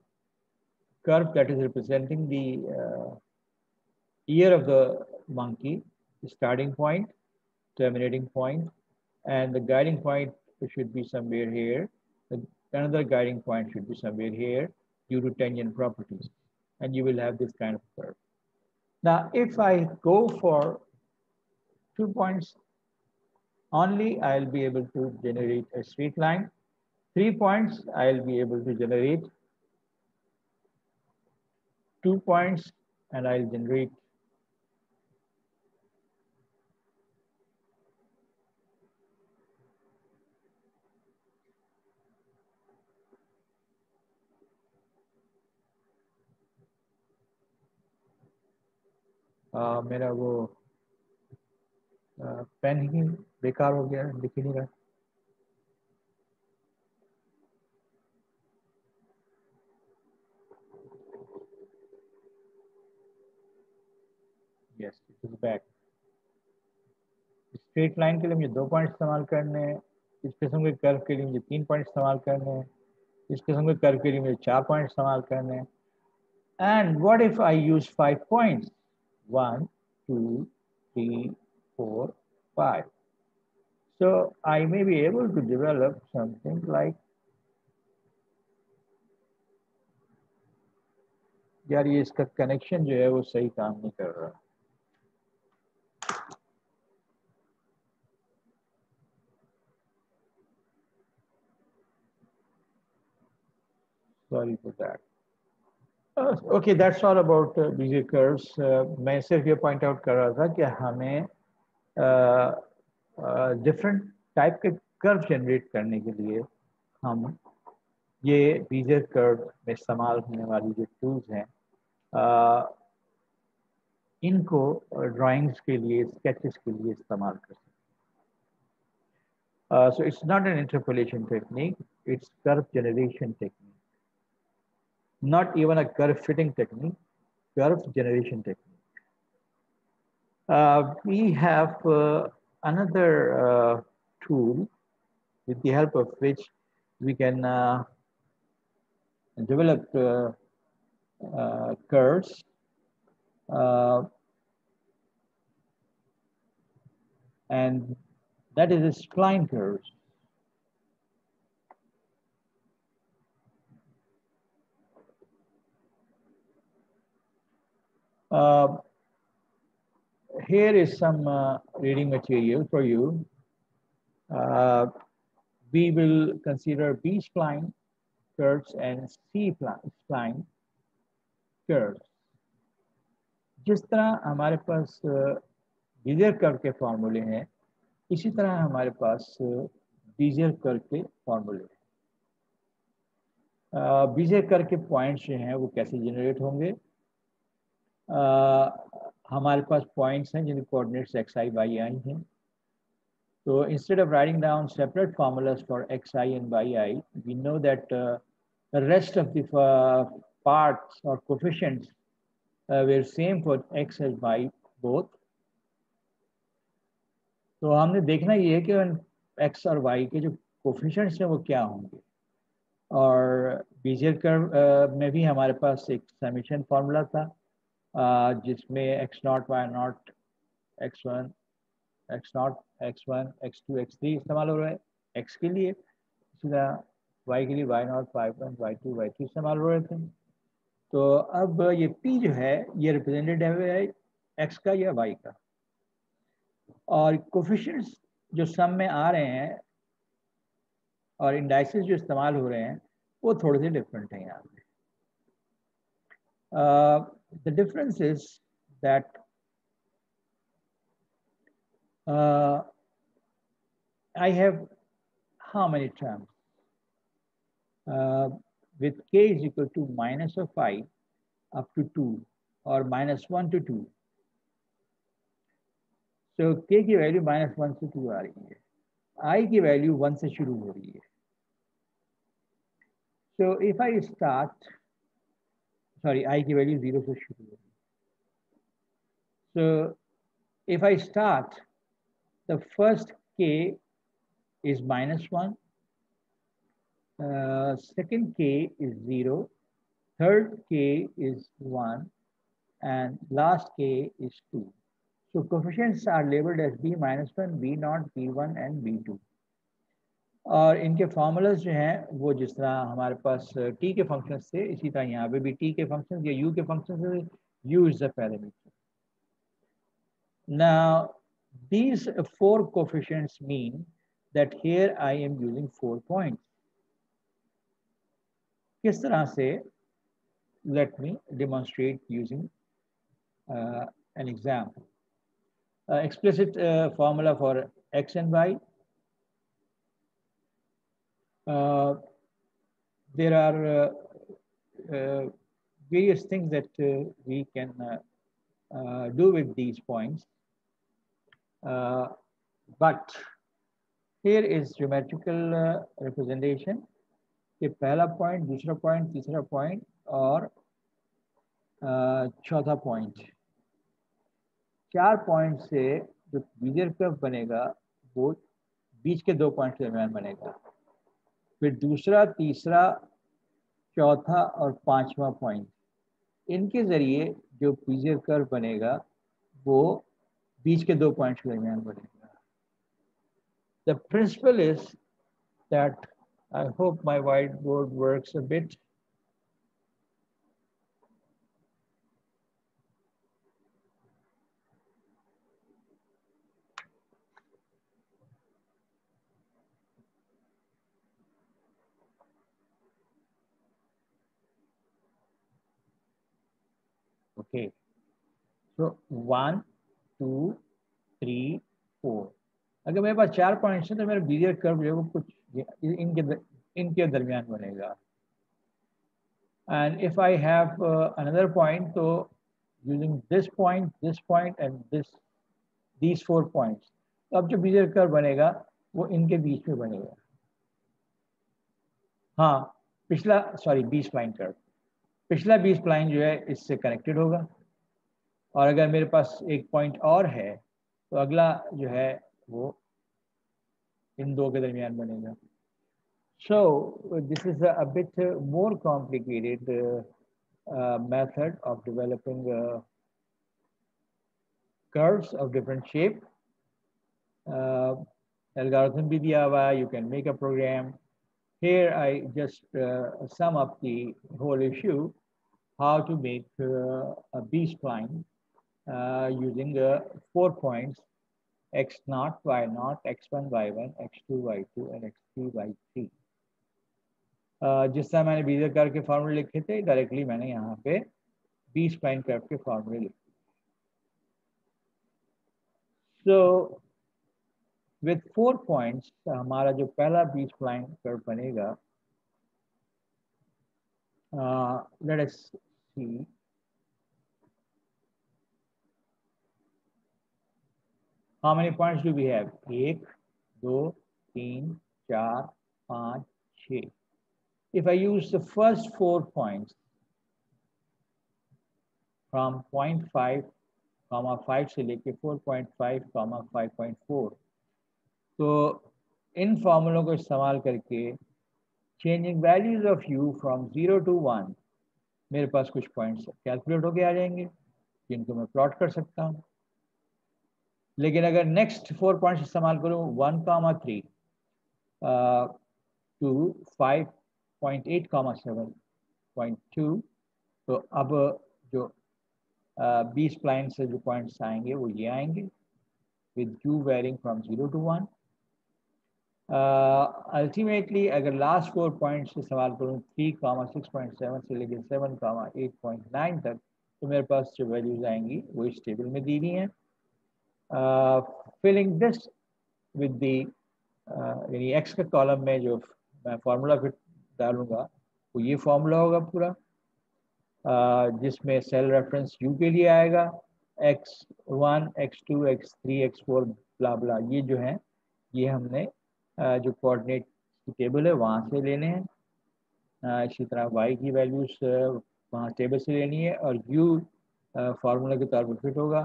that is representing the ear of the monkey, the starting point, terminating point, and the guiding point should be somewhere here. Another guiding point should be somewhere here due to tangent properties, and you will have this kind of curve. Now, if I go for 2 points only, I'll be able to generate a straight line. 3 points, I'll be able to generate 2 points, and I'll generate मेरा वो pen ही बेकार हो गया, लिख ही नहीं रहा। Yes, it is back. Straight line के लिए मुझे 2 पॉइंट इस्तेमाल करने हैं, इस किस्म के कर्व के लिए मुझे 3 पॉइंट इस्तेमाल करने हैं, इस किस्म के कर्व के लिए मुझे 4 पॉइंट इस्तेमाल करने हैं। And what if I use 5 points? 1, 2, 3, 4, 5. So I may be able to develop something like, यार ये इसका कनेक्शन जो है वो सही काम नहीं कर रहा। Sorry for that. Okay, that's all about Bezier curves. मैं सिर्फ ये पॉइंट आउट कर रहा था कि हमें डिफरेंट टाइप के कर्व जनरेट करने के लिए हम ये बीजियर कर्व में इस्तेमाल होने वाली जो टूल्स हैं इनको ड्राइंग्स के लिए, स्केचेस के लिए इस्तेमाल कर सकते हैं। So it's not an interpolation technique, it's curve generation technique. Not even a curve fitting technique, curve generation technique. We have another tool with the help of which we can develop curves and that is a spline curves. Here is some reading material for you. We will consider B-spline curves and C-spline curves. जिस तरह हमारे पास बीजियर curve के फॉर्मूले हैं, इसी तरह हमारे पास बीजियर curve के फॉर्मूले हैं। बीजियर कर्व के पॉइंट्स जो हैं वो कैसे जनरेट होंगे? हमारे पास पॉइंट्स हैं जिनके कोऑर्डिनेट्स xi, yi हैं। So instead of writing down separate formulas for xi and yi, we know that the rest of the parts or coefficients were same for x and y both. तो हमने देखना ये है कि x और y के जो कोफिशिएंट्स हैं वो क्या होंगे। और बीजियर कर्व में भी हमारे पास एक समेशन फार्मूला था जिसमें x0, y0, x1, x0, x1, x2, x3 इस्तेमाल हो रहा है x के लिए, इसी तरह y के लिए y0, y1, y2, y3 इस्तेमाल हो रहे थे। तो अब ये p जो है ये रिप्रेजेंटेटिव है x का या y का, और कोफिशिएंट्स जो सम में आ रहे हैं और इंडाइसेस जो इस्तेमाल हो रहे हैं वो थोड़े से डिफरेंट हैं यहाँ पे। The difference is that I have how many terms? With k is equal to minus of I up to 2 or minus 1 to 2. So k की वैल्यू -1 से 2 आ रही है, I की वैल्यू 1 से शुरू हो रही है। So if I start, sorry, I की वैल्यू 0 से शुरू हो रही है। So if I start, the first k is -1, second k is 0, third k is 1, and last k is 2. So coefficients are labeled as b-1, b0, b1 and b2. और इनके formulas जो हैं वो जिस तरह हमारे पास t के फंक्शन थे, इसी तरह यहाँ पे भी t के फंक्शन या u के फंक्शन से, u is the parameter. Now these 4 coefficients mean that here I am using 4 points. किस तरह से? Let me demonstrate using an example. Explicit formula for x and y. There are various things that we can do with these points. But here is geometrical representation कि पहला point, दूसरा point, तीसरा point और चौथा point, 4 point से जो बीजर curve बनेगा वो बीच के 2 पॉइंट के दरमियान बनेगा। फिर दूसरा, तीसरा, चौथा और 5वां पॉइंट, इनके जरिए जो बीजर कर्व बनेगा वो बीच के 2 पॉइंट के दरमियान बनेगा। The principle is that I hope my whiteboard works a bit. Okay. So 1, 2, 3, 4. अगर मेरे पास 4 पॉइंट्स हैं तो मेरा बीजर कर्व जो है वो कुछ इनके दरमियान बनेगा। And if I have another point, so using this point and these 4 points, तो अब जो बीजर कर्व बनेगा वो इनके बीच में बनेगा। हाँ, पिछला बी स्प्लाइन कर्व, पिछला बी स्प्लाइन जो है इससे कनेक्टेड होगा, और अगर मेरे पास एक पॉइंट और है तो अगला जो है वो इन दो के दरमियान बनेगा। So this is a bit more complicated method of developing curves of different shape. Algorithm bhi diya hua hai, you can make a program. Here I just sum up the whole issue, how to make a B-spline using 4 points, x0, y0, x1, y1, x2, y2 and x3, y3. जिस तरह मैंने बीजर curve के फॉर्मूले लिखे थे, directly मैंने यहाँ पे बी स्प्लाइन कर्व के फॉर्मूले लिखे। So with 4 points हमारा जो पहला बी स्प्लाइन कर्व बनेगा, let us see, how many points do we have? 1, 2, 3, 4, 5, 6. If I use the first 4 points from 0.5, 5 से लेके 4.5, 5.4, तो इन फॉर्मूलों को इस्तेमाल करके changing values of u from 0 to 1 मेरे पास कुछ पॉइंट्स कैलकुलेट होके आ जाएंगे जिनको मैं प्लॉट कर सकता हूँ। लेकिन अगर नेक्स्ट 4 पॉइंट्स इस्तेमाल करूँ 1, 3 to 5.8, 7.2, तो अब जो बी स्प्लाइन से जो पॉइंट्स आएंगे वो ये आएंगे with u varying from 0 to 1। Ultimately अगर लास्ट 4 पॉइंट्स से सवाल करूँ 3, 6.7 से लेकर 7, 8.9 तक, तो मेरे पास जो वैल्यूज आएंगी वो इस टेबल में दी हुई हैं। फिलिंग दिस विद दी यानी एक्स के कॉलम में जो मैं फार्मूला फिर डालूंगा वो ये फार्मूला होगा पूरा, जिसमें सेल रेफरेंस u के लिए आएगा, x1, x2, x3, x4 ब्ला ब्ला, ये जो है ये हमने जो कोऑर्डिनेट की टेबल है वहाँ से लेने हैं। इसी तरह y की वैल्यूज वहाँ टेबल से लेनी है और u फार्मूला के तौर पर फिट होगा।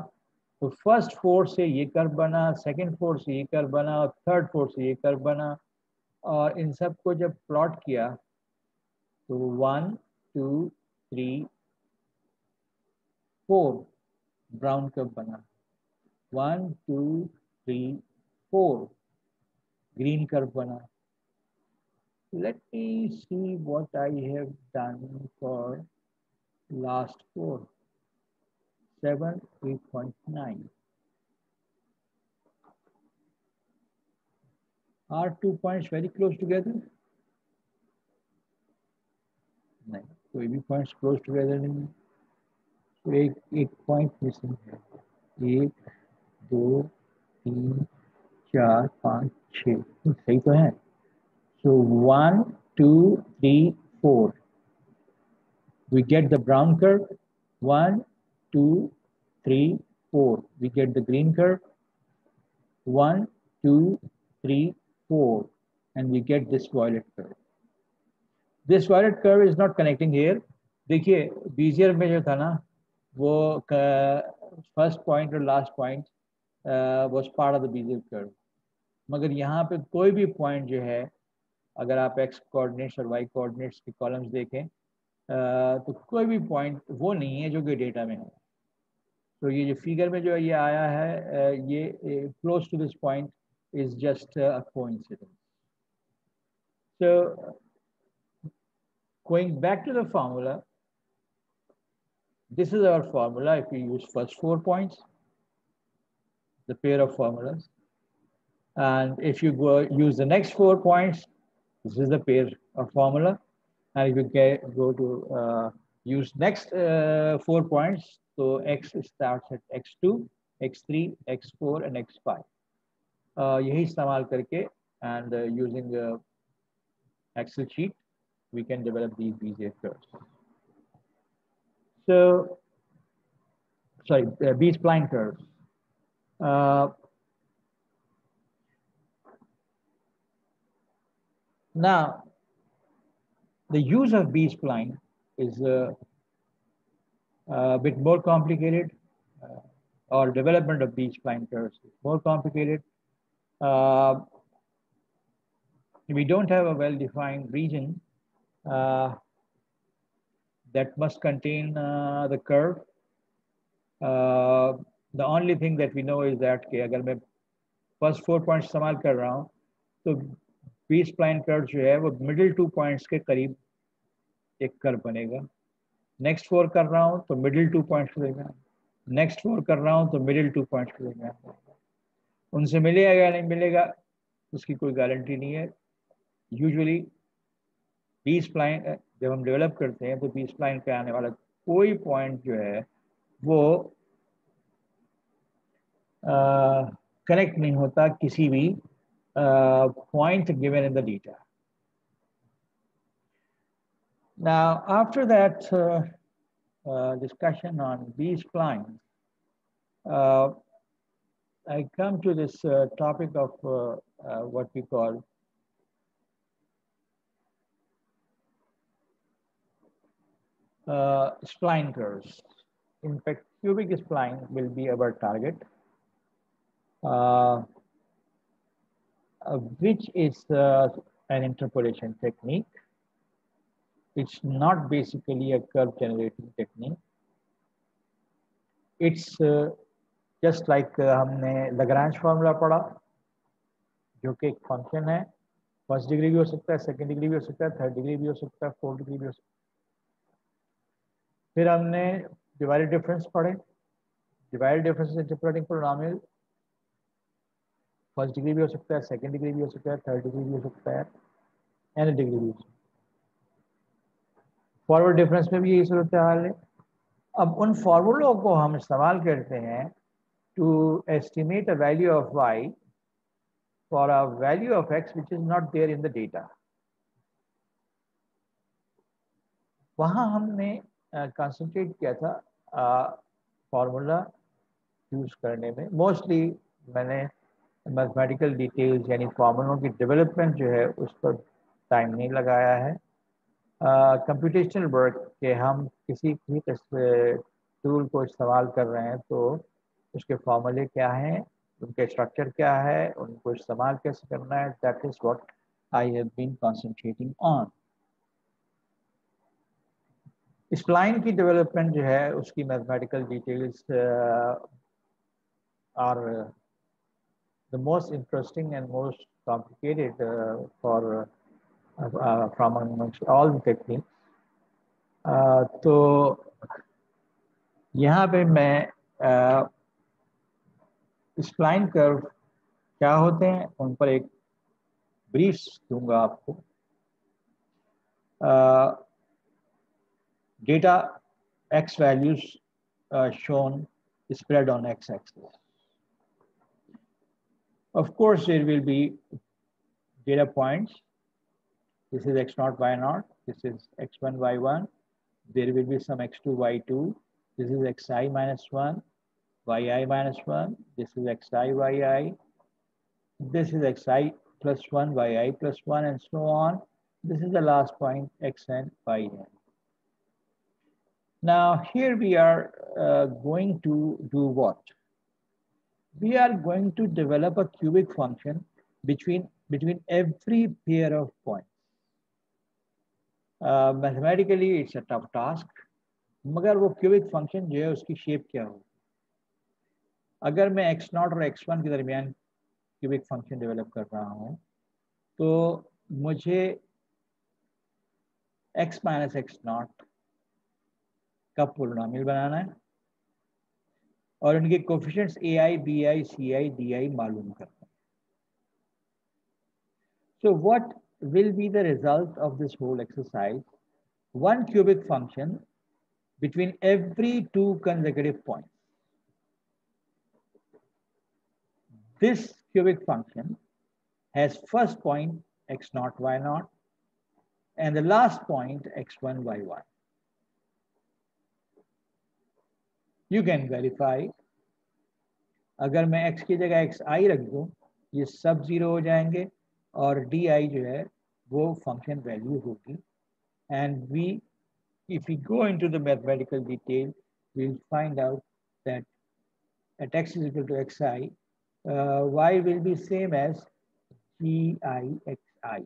तो फर्स्ट 4 से ये कर्व बना, सेकंड 4 से ये कर्व बना और थर्ड 4 से ये कर्व बना, और इन सब को जब प्लॉट किया तो 1, 2, 3, 4 ब्राउन कर्व बना, 1, 2, 3, 4 green curve bana. Let me see what I have done for last 4, 7, 8.9. Are 2 points very close together? नहीं, कोई भी points close together नहीं, तो एक point missing है, 1, 2, 3, 4, 5, 6, सही तो है। So 1, 2, 3, 4. We get the brown curve. 1, 2, 3, 4. We get the green curve. 1, 2, 3, 4. And we get this violet curve. This violet curve is not connecting here. देखिए बीजियर में जो था ना वो फर्स्ट पॉइंट और last point was part of the Bezier curve, मगर यहाँ पे कोई भी पॉइंट जो है, अगर आप एक्स कोऑर्डिनेट्स और वाई कोऑर्डिनेट्स के कॉलम्स देखें तो कोई भी पॉइंट वो नहीं है जो कि डेटा में है। तो ये जो फिगर में जो ये आया है ये close to this point is just a coincidence. So going back to the formula, this is our formula if we use first 4 points, the pair of formulas. And if you go use the next 4 points, this is the pair of formula. And if you go to use next 4 points, so x starts at x2, x3, x4, and x5. यही इस्तेमाल करके and using Excel sheet, we can develop these Bezier curves. So, sorry, B-spline curves. Now, the use of B-spline is a bit more complicated, or development of B-spline curves is more complicated. We don't have a well-defined region that must contain the curve. The only thing that we know is that कि अगर मैं first 4 points इस्तेमाल कर रहा हूँ तो B-spline curve जो है वो middle 2 points के करीब एक कर्व बनेगा। नेक्स्ट 4 कर रहा हूँ तो मिडिल 2 पॉइंट्स देगा, नेक्स्ट 4 कर रहा हूँ तो मिडिल 2 पॉइंट्स देगा। उनसे मिलेगा या नहीं मिलेगा उसकी कोई गारंटी नहीं है। यूजुअली B-spline जब हम डेवलप करते हैं तो B-spline पे आने वाला कोई पॉइंट जो है वो कनेक्ट नहीं होता किसी भी point given in the data. Now, after that discussion on B-spline, I come to this topic of what we call spline curves. In fact, cubic spline will be our target, which is an interpolation technique. It's not basically a curve generating technique. It's just like हमने Lagrange formula पढ़ा, जो कि एक function है, first degree भी हो सकता है, सेकंड डिग्री भी हो सकता है, थर्ड डिग्री भी हो सकता है, फोर्थ डिग्री भी हो सकता है। फिर हमने डिवाइडेड डिफरेंस पढ़े, divided difference interpolating polynomial first degree भी हो सकता है, सेकंड डिग्री भी हो सकता है, थर्ड डिग्री भी हो सकता है, एन डिग्री भी हो सकता है। फॉरवर्ड डिफरेंस में भी यही सूरत हाल है। अब उन फॉर्मूलों को हम इस्तेमाल करते हैं to estimate a value of y for a value of x which is not there in the data. वहाँ हमने कंसंट्रेट किया था फॉर्मूला यूज करने में। मोस्टली मैंने मैथमेटिकल डिटेल्स यानी फॉर्मूलों की डेवलपमेंट जो है उस पर टाइम नहीं लगाया है। कंप्यूटेशनल वर्क के हम किसी भी टूल को इस्तेमाल कर रहे हैं तो उसके फॉर्मूले क्या हैं, उनके स्ट्रक्चर क्या है, उनको इस्तेमाल कैसे करना है, that is what I have been concentrating on. Spline की डेवलपमेंट जो है उसकी mathematical details are the most interesting and most complicated for from amongst all the techniques. तो यहाँ पे मैं स्प्लाइन कर्व क्या होते हैं उन पर एक ब्रीफ दूंगा आपको। Data x values shown spread on x-axis. Of course, there will be data points. This is x0, y0. This is x1, y1. There will be some x2, y2. This is xi minus 1. yi minus 1, this is xi yi, this is xi plus 1, yi plus 1, and so on. This is the last point, xn, yn. Now here we are going to do what? We are going to develop a cubic function between every pair of points. Mathematically it's a tough task, मगर वो cubic function जो है उसकी shape क्या हो? अगर मैं x0 और x1 के दरमियान cubic function develop कर रहा हूँ, तो मुझे x minus x0 का पोलिनोमियल बनाना है और उनके coefficients ai, bi, ci, di मालूम करना है. So what will be the result of this whole exercise? One cubic function between every two consecutive points. This cubic function has first point x0, y0 and the last point x1, y1. You can verify. अगर मैं x की जगह xi रख दूं, ये सब 0 हो जाएंगे और di जो है वो function value होगी. And if we go into the mathematical detail, we'll find out that at x is equal to xi, y will be same as gi xi.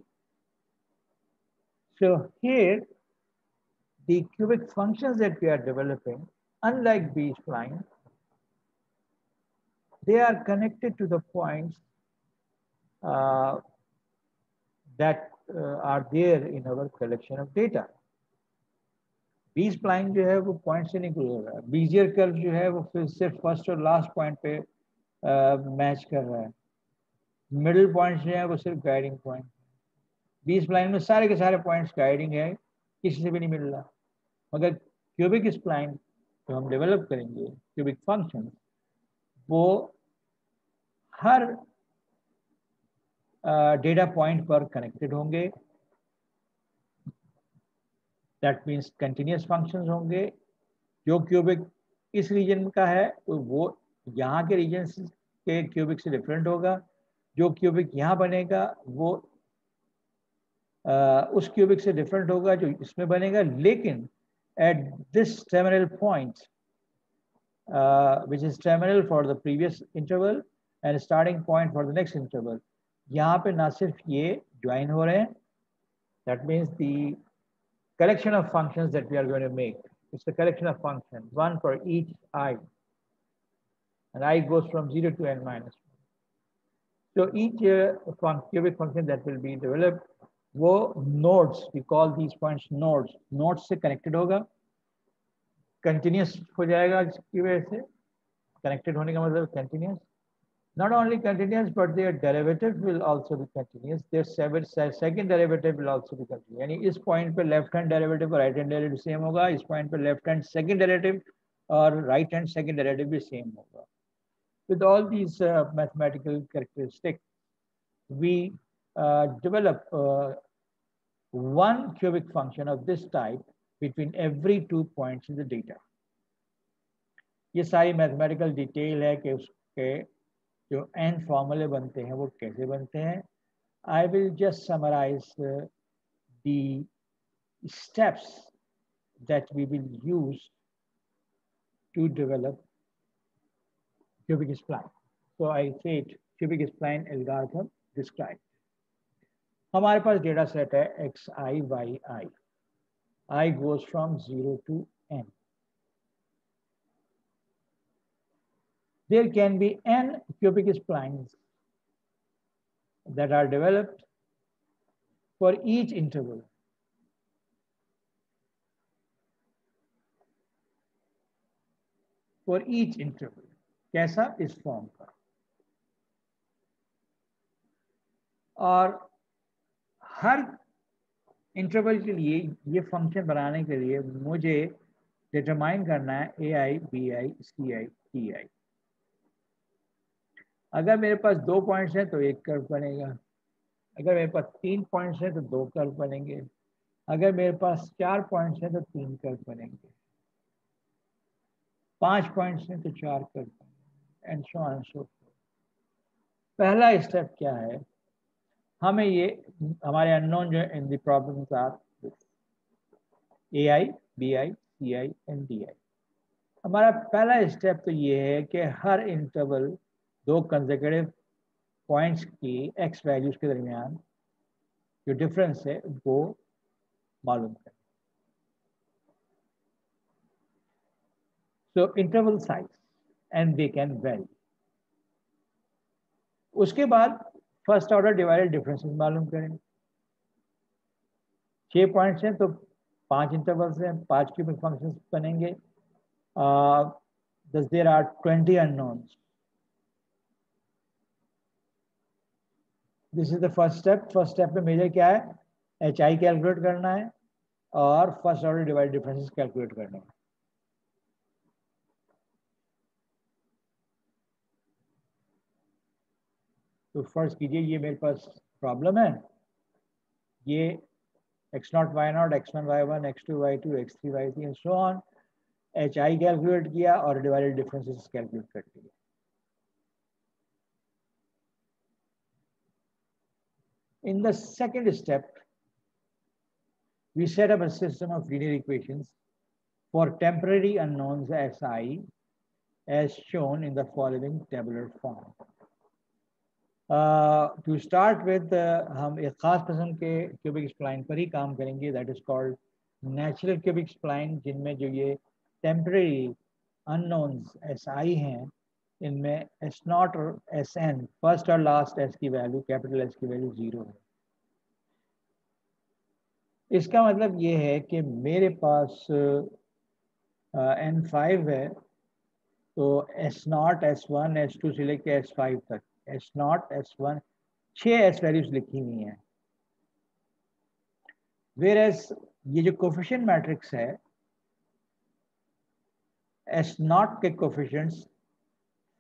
So here, the cubic functions that we are developing, unlike B-spline, they are connected to the points that are there in our collection of data. B-spline जो है वो point से नहीं खुल रहा है. Bezier curve जो है वो फिर सिर्फ फर्स्ट और लास्ट पॉइंट पे मैच कर रहा है. मिडिल पॉइंट्स जो है वो सिर्फ गाइडिंग पॉइंट. B-spline में सारे के सारे पॉइंट्स गाइडिंग है, किसी से भी नहीं मिल रहा. मगर क्यूबिक स्प्लाइन जो हम डेवलप करेंगे, क्यूबिक फंक्शन, वो हर डेटा पॉइंट पर कनेक्टेड होंगे. दैट मीन्स कंटिन्यूस फंक्शंस होंगे. जो क्यूबिक इस रीजन का है तो वो यहाँ के रीजन के क्यूबिक से डिफरेंट होगा. जो क्यूबिक यहाँ बनेगा वो उस क्यूबिक से डिफरेंट होगा जो इसमें बनेगा. लेकिन at this terminal point, which is terminal for the previous interval and starting point for the next interval, यहाँ पे ना सिर्फ ये join हो रहे हैं. That means the collection of functions that we are going to make, it's the collection of functions, one for each I, and I goes from 0 to n minus 1. So each cubic function that will be developed, वो nodes, we call these points nodes, nodes से connected होगा. Continuous हो जाएगा इसकी वजह से. Connected होने का मतलब continuous. Not only continuous, but their derivative will also be continuous. Their second derivative will also be continuous. यानी इस point पे left hand derivative और right hand derivative same होगा. इस point पे left hand second derivative और right hand second derivative भी same होगा. With all these mathematical characteristics, we develop one cubic function of this type between every 2 points in the data. ये सारी mathematical detail है कि उसके जो n formulae बनते हैं वो कैसे बनते हैं. I will just summarize the steps that we will use to develop cubic spline. So I said cubic spline algorithm described. हमारे पास डेटा सेट है xi, yi. I goes from 0 to n. There can be n cubic splines that are developed for each interval. For each interval. कैसा? इस form का. और हर interval के लिए ये function बनाने के लिए मुझे डिटरमाइन करना है ai, bi, ci, ti. अगर मेरे पास 2 पॉइंट्स हैं तो एक कर्व बनेगा. अगर मेरे पास 3 पॉइंट्स हैं तो 2 कर्व बनेंगे. अगर मेरे पास 4 पॉइंट्स हैं तो 3 कर्व बनेंगे. 5 पॉइंट्स हैं तो 4 कर्व बनेंगे. And so on so. पहला स्टेप क्या है, हमें ये हमारे अननोन जो in the problems are A I, B I, C I and D I. हमारा पहला स्टेप तो ये है कि हर इंटरवल दो कंसेक्यूटिव पॉइंट्स की एक्स वैल्यूज के दरमियान जो डिफरेंस है वो मालूम करें। So interval size and they can vary. उसके बाद फर्स्ट ऑर्डर डिवाइडेड डिफरेंसेस मालूम करें। 6 पॉइंट्स हैं तो 5 इंटरवल्स हैं, 5 क्यूबिक फंक्शंस बनेंगे। thus there are 20 unknowns. This is the first step. First step में मेजर क्या है, एच आई कैलकुलेट करना है और first order divide differences calculate करने हैं। तो फर्ज कीजिए ये मेरे पास प्रॉब्लम है, ये x0 y0 x1 y1 x2 y2 x3 y3 and so on. H I calculate किया और डिवाइडेड डिफरेंसेस कैलकुलेट कर दिया। In the second step, we set up a system of linear equations for temporary unknowns Si as shown in the following tabular form. To start with, हम एक खास किस्म के cubic spline पर ही काम करेंगे, that is called natural cubic spline, जिनमें जो ये temporary unknowns Si हैं, इनमें S0 और Sn फर्स्ट और लास्ट S की वैल्यू, कैपिटल S की वैल्यू 0 है। इसका मतलब ये है कि मेरे पास N5 है तो S0 S1 S2 से लेकर S5 तक, S0 S1 6 S वैल्यूज लिखी हुई हैं। वेयरएज ये जो कोफिशिएंट मैट्रिक्स है, S0 के coefficients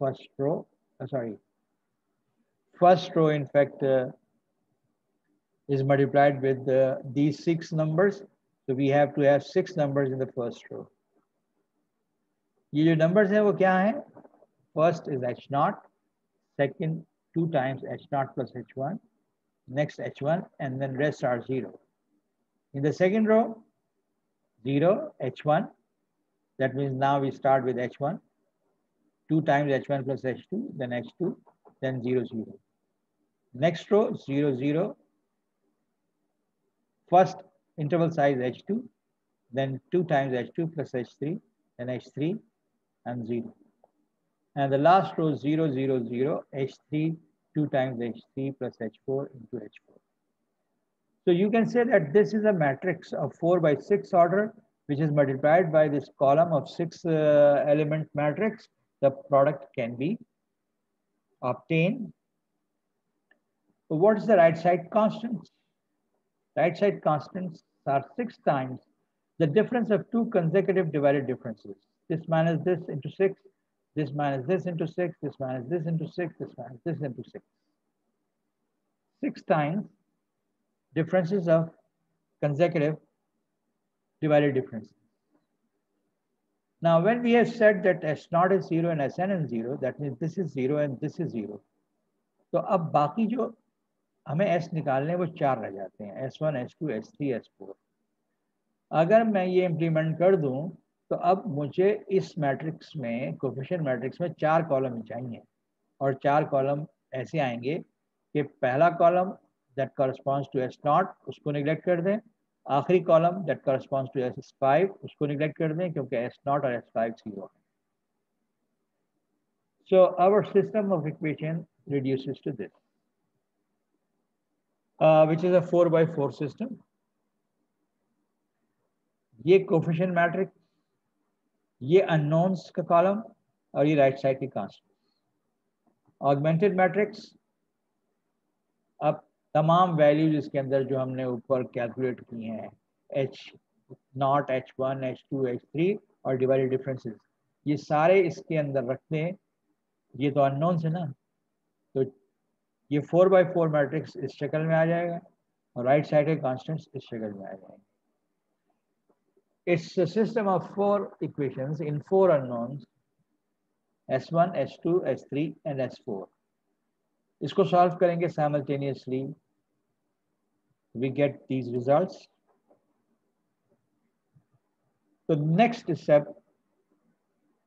first row in fact is multiplied with these 6 numbers, so we have to have 6 numbers in the first row. ये जो numbers हैं वो क्या हैं? First is H0, second 2 times H0 plus H1, next H1, and then rest are 0. In the second row, 0, H1, that means now we start with H1, 2 times H1 plus H2, then H2, then 0, 0. Next row, 0, 0, first interval size H2, then 2 times H2 plus H3, then H3 and 0. And the last row 0, 0, 0, H3, 2 times H3 plus H4 into H4. So you can say that this is a matrix of 4 by 6 order, which is multiplied by this column of 6 element matrix. The product can be obtained. So what is the right side constants? Right side constants are 6 times the difference of 2 consecutive divided differences. This minus this into 6, this minus this into 6, this minus this into 6, this minus this into 6. 6 times differences of consecutive divided differences. Now, when we have said that S0 is 0 and Sn is 0, that means this is 0 and this is 0. तो अब बाकी जो हमें S निकालने हैं वो 4 रह जाते हैं, S1, S2, S3, S4. अगर मैं ये इम्प्लीमेंट कर दूं तो अब मुझे इस मैट्रिक्स में, कोफिशिएंट मैट्रिक्स में 4 कॉलम चाहिए, और 4 कॉलम ऐसे आएंगे कि पहला column that corresponds to S0 उसको निगलेक्ट कर दें, आखिरी column that corresponds to S5 उसको निगलेक्ट कर दें क्योंकि S0 और S5 0 है. So our system of equation reduces to this, which is a 4 by 4 system. ये कोफिशिएंट मैट्रिक्स, ये अननोन्स का कॉलम और ये राइट साइड की कांस्टेंट. ऑगमेंटेड मैट्रिक्स, अब तमाम वैल्यूज इसके अंदर जो हमने ऊपर कैलकुलेट की हैं, H0, H1, H2, H3 और डिवाइडेड डिफरेंसेस, ये सारे इसके अंदर रखते हैं. ये तो अननोन्स है ना, तो ये 4 by 4 मैट्रिक्स इस शक्ल में आ जाएगा और राइट साइड के कांस्टेंट्स इस शक्ल में आ जाएंगे. It's a system of 4 equations in 4 unknowns S1, S2, S3 and S4. इसको सॉल्व करेंगे simultaneously. We get these results. The next step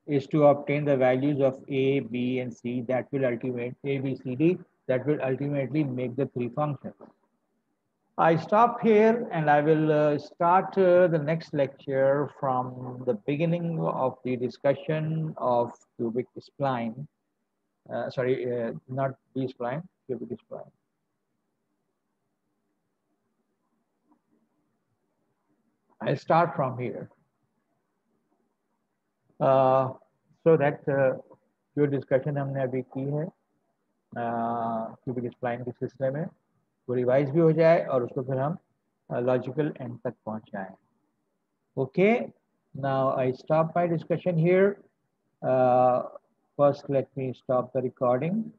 is to obtain the values of A, B, and C that will ultimately A, B, C, D that will ultimately make the three functions. I stop here and I will start the next lecture from the beginning of the discussion of cubic spline. Not B-spline, cubic spline. I'll start from here. So that जो discussion हमने अभी की है cubic spline के सिलसिले में वो revise भी हो जाए और उसको फिर हम लॉजिकल एंड तक पहुंच जाएं. Okay, now I stop my discussion here. First, let me stop the recording.